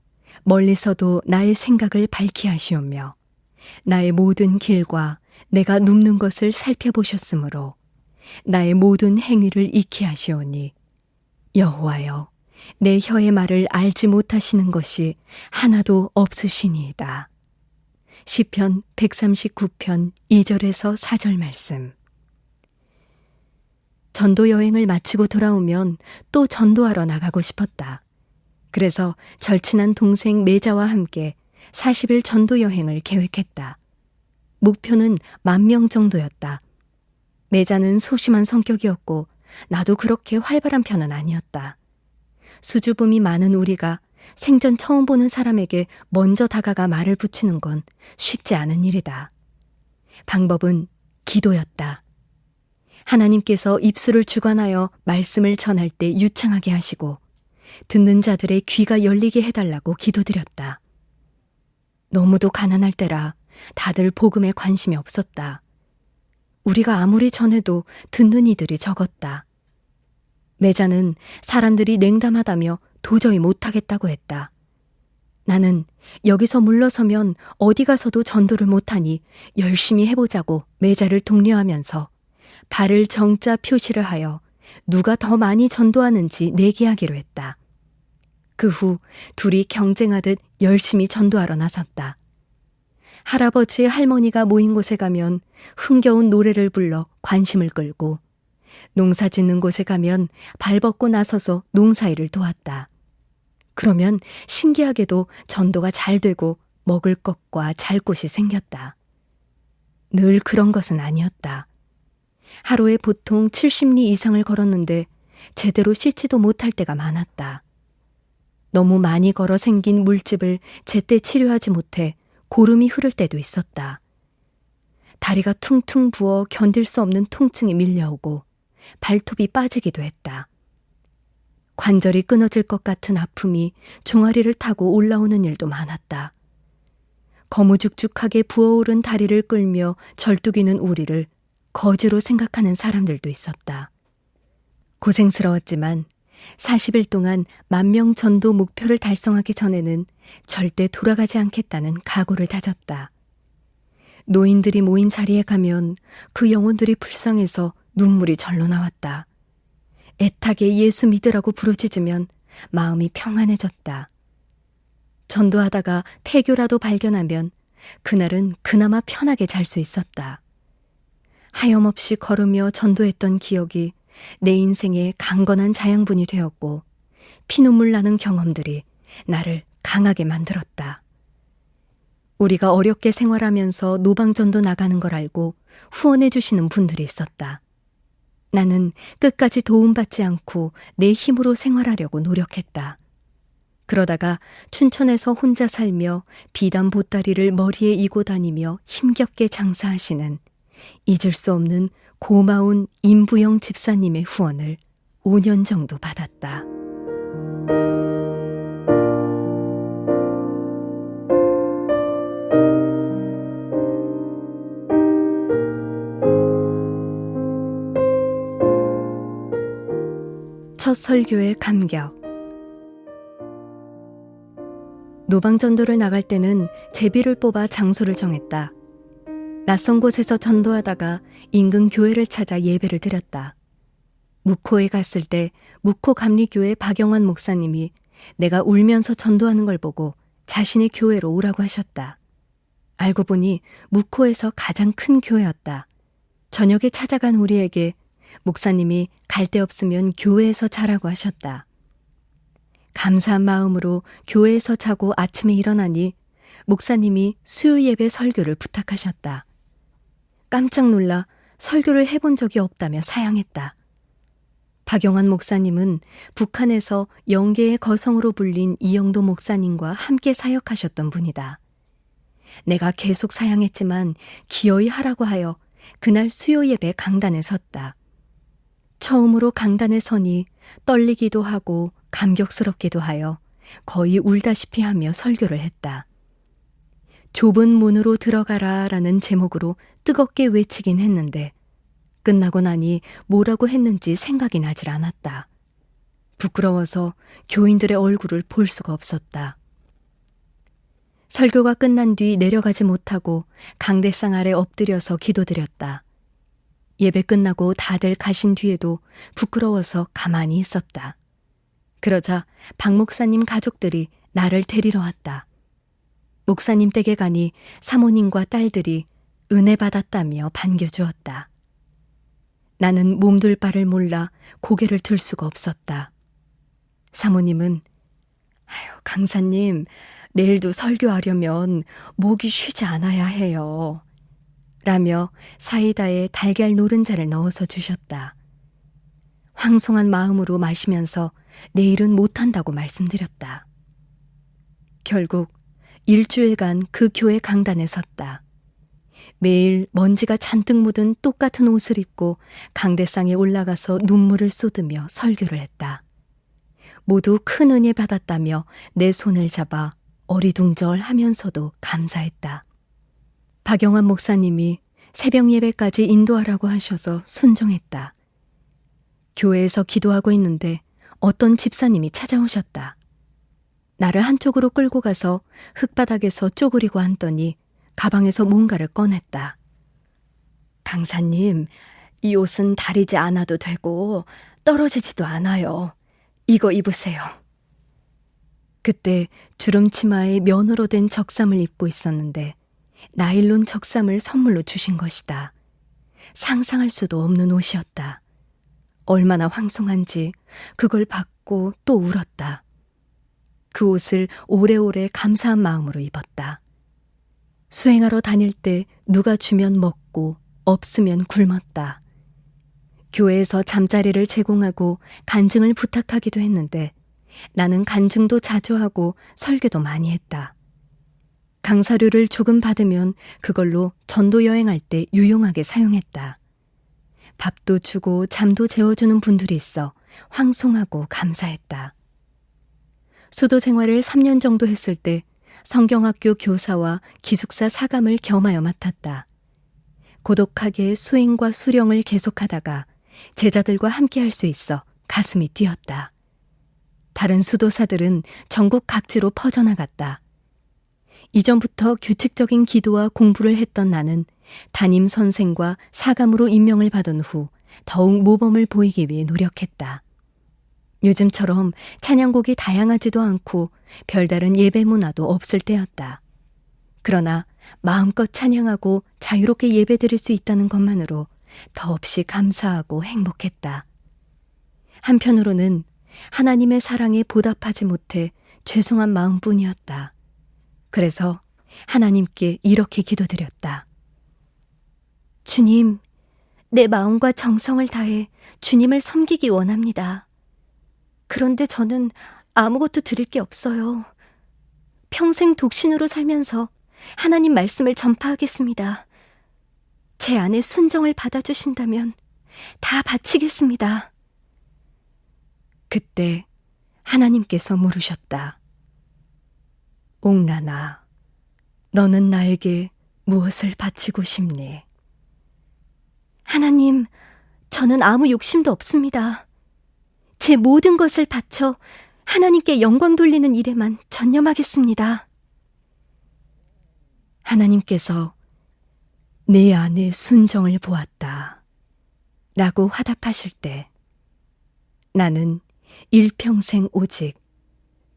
멀리서도 나의 생각을 밝히 하시오며 나의 모든 길과 내가 눕는 것을 살펴보셨으므로 나의 모든 행위를 익히 하시오니 여호와여 내 혀의 말을 알지 못하시는 것이 하나도 없으시니이다. 시편 139편 2절에서 4절 말씀. 전도 여행을 마치고 돌아오면 또 전도하러 나가고 싶었다. 그래서 절친한 동생 매자와 함께 40일 전도 여행을 계획했다. 목표는 10,000명 정도였다. 매자는 소심한 성격이었고 나도 그렇게 활발한 편은 아니었다. 수줍음이 많은 우리가 생전 처음 보는 사람에게 먼저 다가가 말을 붙이는 건 쉽지 않은 일이다. 방법은 기도였다. 하나님께서 입술을 주관하여 말씀을 전할 때 유창하게 하시고 듣는 자들의 귀가 열리게 해달라고 기도드렸다. 너무도 가난할 때라 다들 복음에 관심이 없었다. 우리가 아무리 전해도 듣는 이들이 적었다. 매자는 사람들이 냉담하다며 도저히 못하겠다고 했다. 나는 여기서 물러서면 어디 가서도 전도를 못하니 열심히 해보자고 매자를 독려하면서 발을 정자 표시를 하여 누가 더 많이 전도하는지 내기하기로 했다. 그 후 둘이 경쟁하듯 열심히 전도하러 나섰다. 할아버지 할머니가 모인 곳에 가면 흥겨운 노래를 불러 관심을 끌고 농사 짓는 곳에 가면 발벗고 나서서 농사일을 도왔다. 그러면 신기하게도 전도가 잘 되고 먹을 것과 잘 곳이 생겼다. 늘 그런 것은 아니었다. 하루에 보통 70리 이상을 걸었는데 제대로 씻지도 못할 때가 많았다. 너무 많이 걸어 생긴 물집을 제때 치료하지 못해 고름이 흐를 때도 있었다. 다리가 퉁퉁 부어 견딜 수 없는 통증이 밀려오고 발톱이 빠지기도 했다. 관절이 끊어질 것 같은 아픔이 종아리를 타고 올라오는 일도 많았다. 거무죽죽하게 부어오른 다리를 끌며 절뚝이는 우리를 거지로 생각하는 사람들도 있었다. 고생스러웠지만 40일 동안 10,000명 전도 목표를 달성하기 전에는 절대 돌아가지 않겠다는 각오를 다졌다. 노인들이 모인 자리에 가면 그 영혼들이 불쌍해서 눈물이 절로 나왔다. 애타게 예수 믿으라고 부르짖으면 마음이 평안해졌다. 전도하다가 폐교라도 발견하면 그날은 그나마 편하게 잘 수 있었다. 하염없이 걸으며 전도했던 기억이 내 인생의 강건한 자양분이 되었고 피눈물 나는 경험들이 나를 강하게 만들었다. 우리가 어렵게 생활하면서 노방전도 나가는 걸 알고 후원해 주시는 분들이 있었다. 나는 끝까지 도움받지 않고 내 힘으로 생활하려고 노력했다. 그러다가 춘천에서 혼자 살며 비단 보따리를 머리에 이고 다니며 힘겹게 장사하시는 잊을 수 없는 고마운 임부영 집사님의 후원을 5년 정도 받았다. 첫 설교의 감격. 노방전도를 나갈 때는 제비를 뽑아 장소를 정했다. 낯선 곳에서 전도하다가 인근 교회를 찾아 예배를 드렸다. 묵호에 갔을 때 묵호 감리교회 박영환 목사님이 내가 울면서 전도하는 걸 보고 자신의 교회로 오라고 하셨다. 알고 보니 묵호에서 가장 큰 교회였다. 저녁에 찾아간 우리에게 목사님이 갈 데 없으면 교회에서 자라고 하셨다. 감사한 마음으로 교회에서 자고 아침에 일어나니 목사님이 수요 예배 설교를 부탁하셨다. 깜짝 놀라 설교를 해본 적이 없다며 사양했다. 박영환 목사님은 북한에서 영계의 거성으로 불린 이영도 목사님과 함께 사역하셨던 분이다. 내가 계속 사양했지만 기어이 하라고 하여 그날 수요 예배 강단에 섰다. 처음으로 강단에 서니 떨리기도 하고 감격스럽기도 하여 거의 울다시피 하며 설교를 했다. 좁은 문으로 들어가라 라는 제목으로 뜨겁게 외치긴 했는데 끝나고 나니 뭐라고 했는지 생각이 나질 않았다. 부끄러워서 교인들의 얼굴을 볼 수가 없었다. 설교가 끝난 뒤 내려가지 못하고 강대상 아래 엎드려서 기도드렸다. 예배 끝나고 다들 가신 뒤에도 부끄러워서 가만히 있었다. 그러자 박 목사님 가족들이 나를 데리러 왔다. 목사님 댁에 가니 사모님과 딸들이 은혜 받았다며 반겨주었다. 나는 몸둘 바를 몰라 고개를 들 수가 없었다. 사모님은 강사님, 내일도 설교하려면 목이 쉬지 않아야 해요. 라며 사이다에 달걀 노른자를 넣어서 주셨다. 황송한 마음으로 마시면서 내일은 못한다고 말씀드렸다. 결국 일주일간 그 교회 강단에 섰다. 매일 먼지가 잔뜩 묻은 똑같은 옷을 입고 강대상에 올라가서 눈물을 쏟으며 설교를 했다. 모두 큰 은혜 받았다며 내 손을 잡아 어리둥절하면서도 감사했다. 박영환 목사님이 새벽 예배까지 인도하라고 하셔서 순종했다. 교회에서 기도하고 있는데 어떤 집사님이 찾아오셨다. 나를 한쪽으로 끌고 가서 흙바닥에서 쪼그리고 앉더니 가방에서 뭔가를 꺼냈다. 강사님, 이 옷은 다리지 않아도 되고 떨어지지도 않아요. 이거 입으세요. 그때 주름 치마에 면으로 된 적삼을 입고 있었는데 나일론 적삼을 선물로 주신 것이다. 상상할 수도 없는 옷이었다. 얼마나 황송한지 그걸 받고 또 울었다. 그 옷을 오래오래 감사한 마음으로 입었다. 수행하러 다닐 때 누가 주면 먹고 없으면 굶었다. 교회에서 잠자리를 제공하고 간증을 부탁하기도 했는데 나는 간증도 자주 하고 설교도 많이 했다. 강사료를 조금 받으면 그걸로 전도 여행할 때 유용하게 사용했다. 밥도 주고 잠도 재워주는 분들이 있어 황송하고 감사했다. 수도 생활을 3년 정도 했을 때 성경학교 교사와 기숙사 사감을 겸하여 맡았다. 고독하게 수행과 수령을 계속하다가 제자들과 함께 할 수 있어 가슴이 뛰었다. 다른 수도사들은 전국 각지로 퍼져나갔다. 이전부터 규칙적인 기도와 공부를 했던 나는 담임 선생과 사감으로 임명을 받은 후 더욱 모범을 보이기 위해 노력했다. 요즘처럼 찬양곡이 다양하지도 않고 별다른 예배 문화도 없을 때였다. 그러나 마음껏 찬양하고 자유롭게 예배드릴 수 있다는 것만으로 더없이 감사하고 행복했다. 한편으로는 하나님의 사랑에 보답하지 못해 죄송한 마음뿐이었다. 그래서 하나님께 이렇게 기도드렸다. 주님, 내 마음과 정성을 다해 주님을 섬기기 원합니다. 그런데 저는 아무것도 드릴 게 없어요. 평생 독신으로 살면서 하나님 말씀을 전파하겠습니다. 제 안에 순정을 받아주신다면 다 바치겠습니다. 그때 하나님께서 물으셨다. 옥란아, 너는 나에게 무엇을 바치고 싶니? 하나님, 저는 아무 욕심도 없습니다. 제 모든 것을 바쳐 하나님께 영광 돌리는 일에만 전념하겠습니다. 하나님께서 내 안에 순정을 보았다 라고 화답하실 때 나는 일평생 오직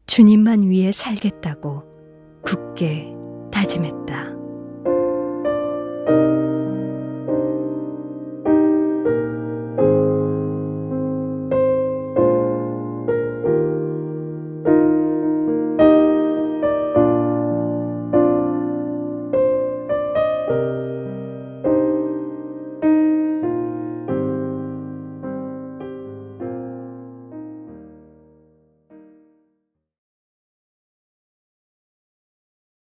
주님만 위해 살겠다고 굳게 다짐했다.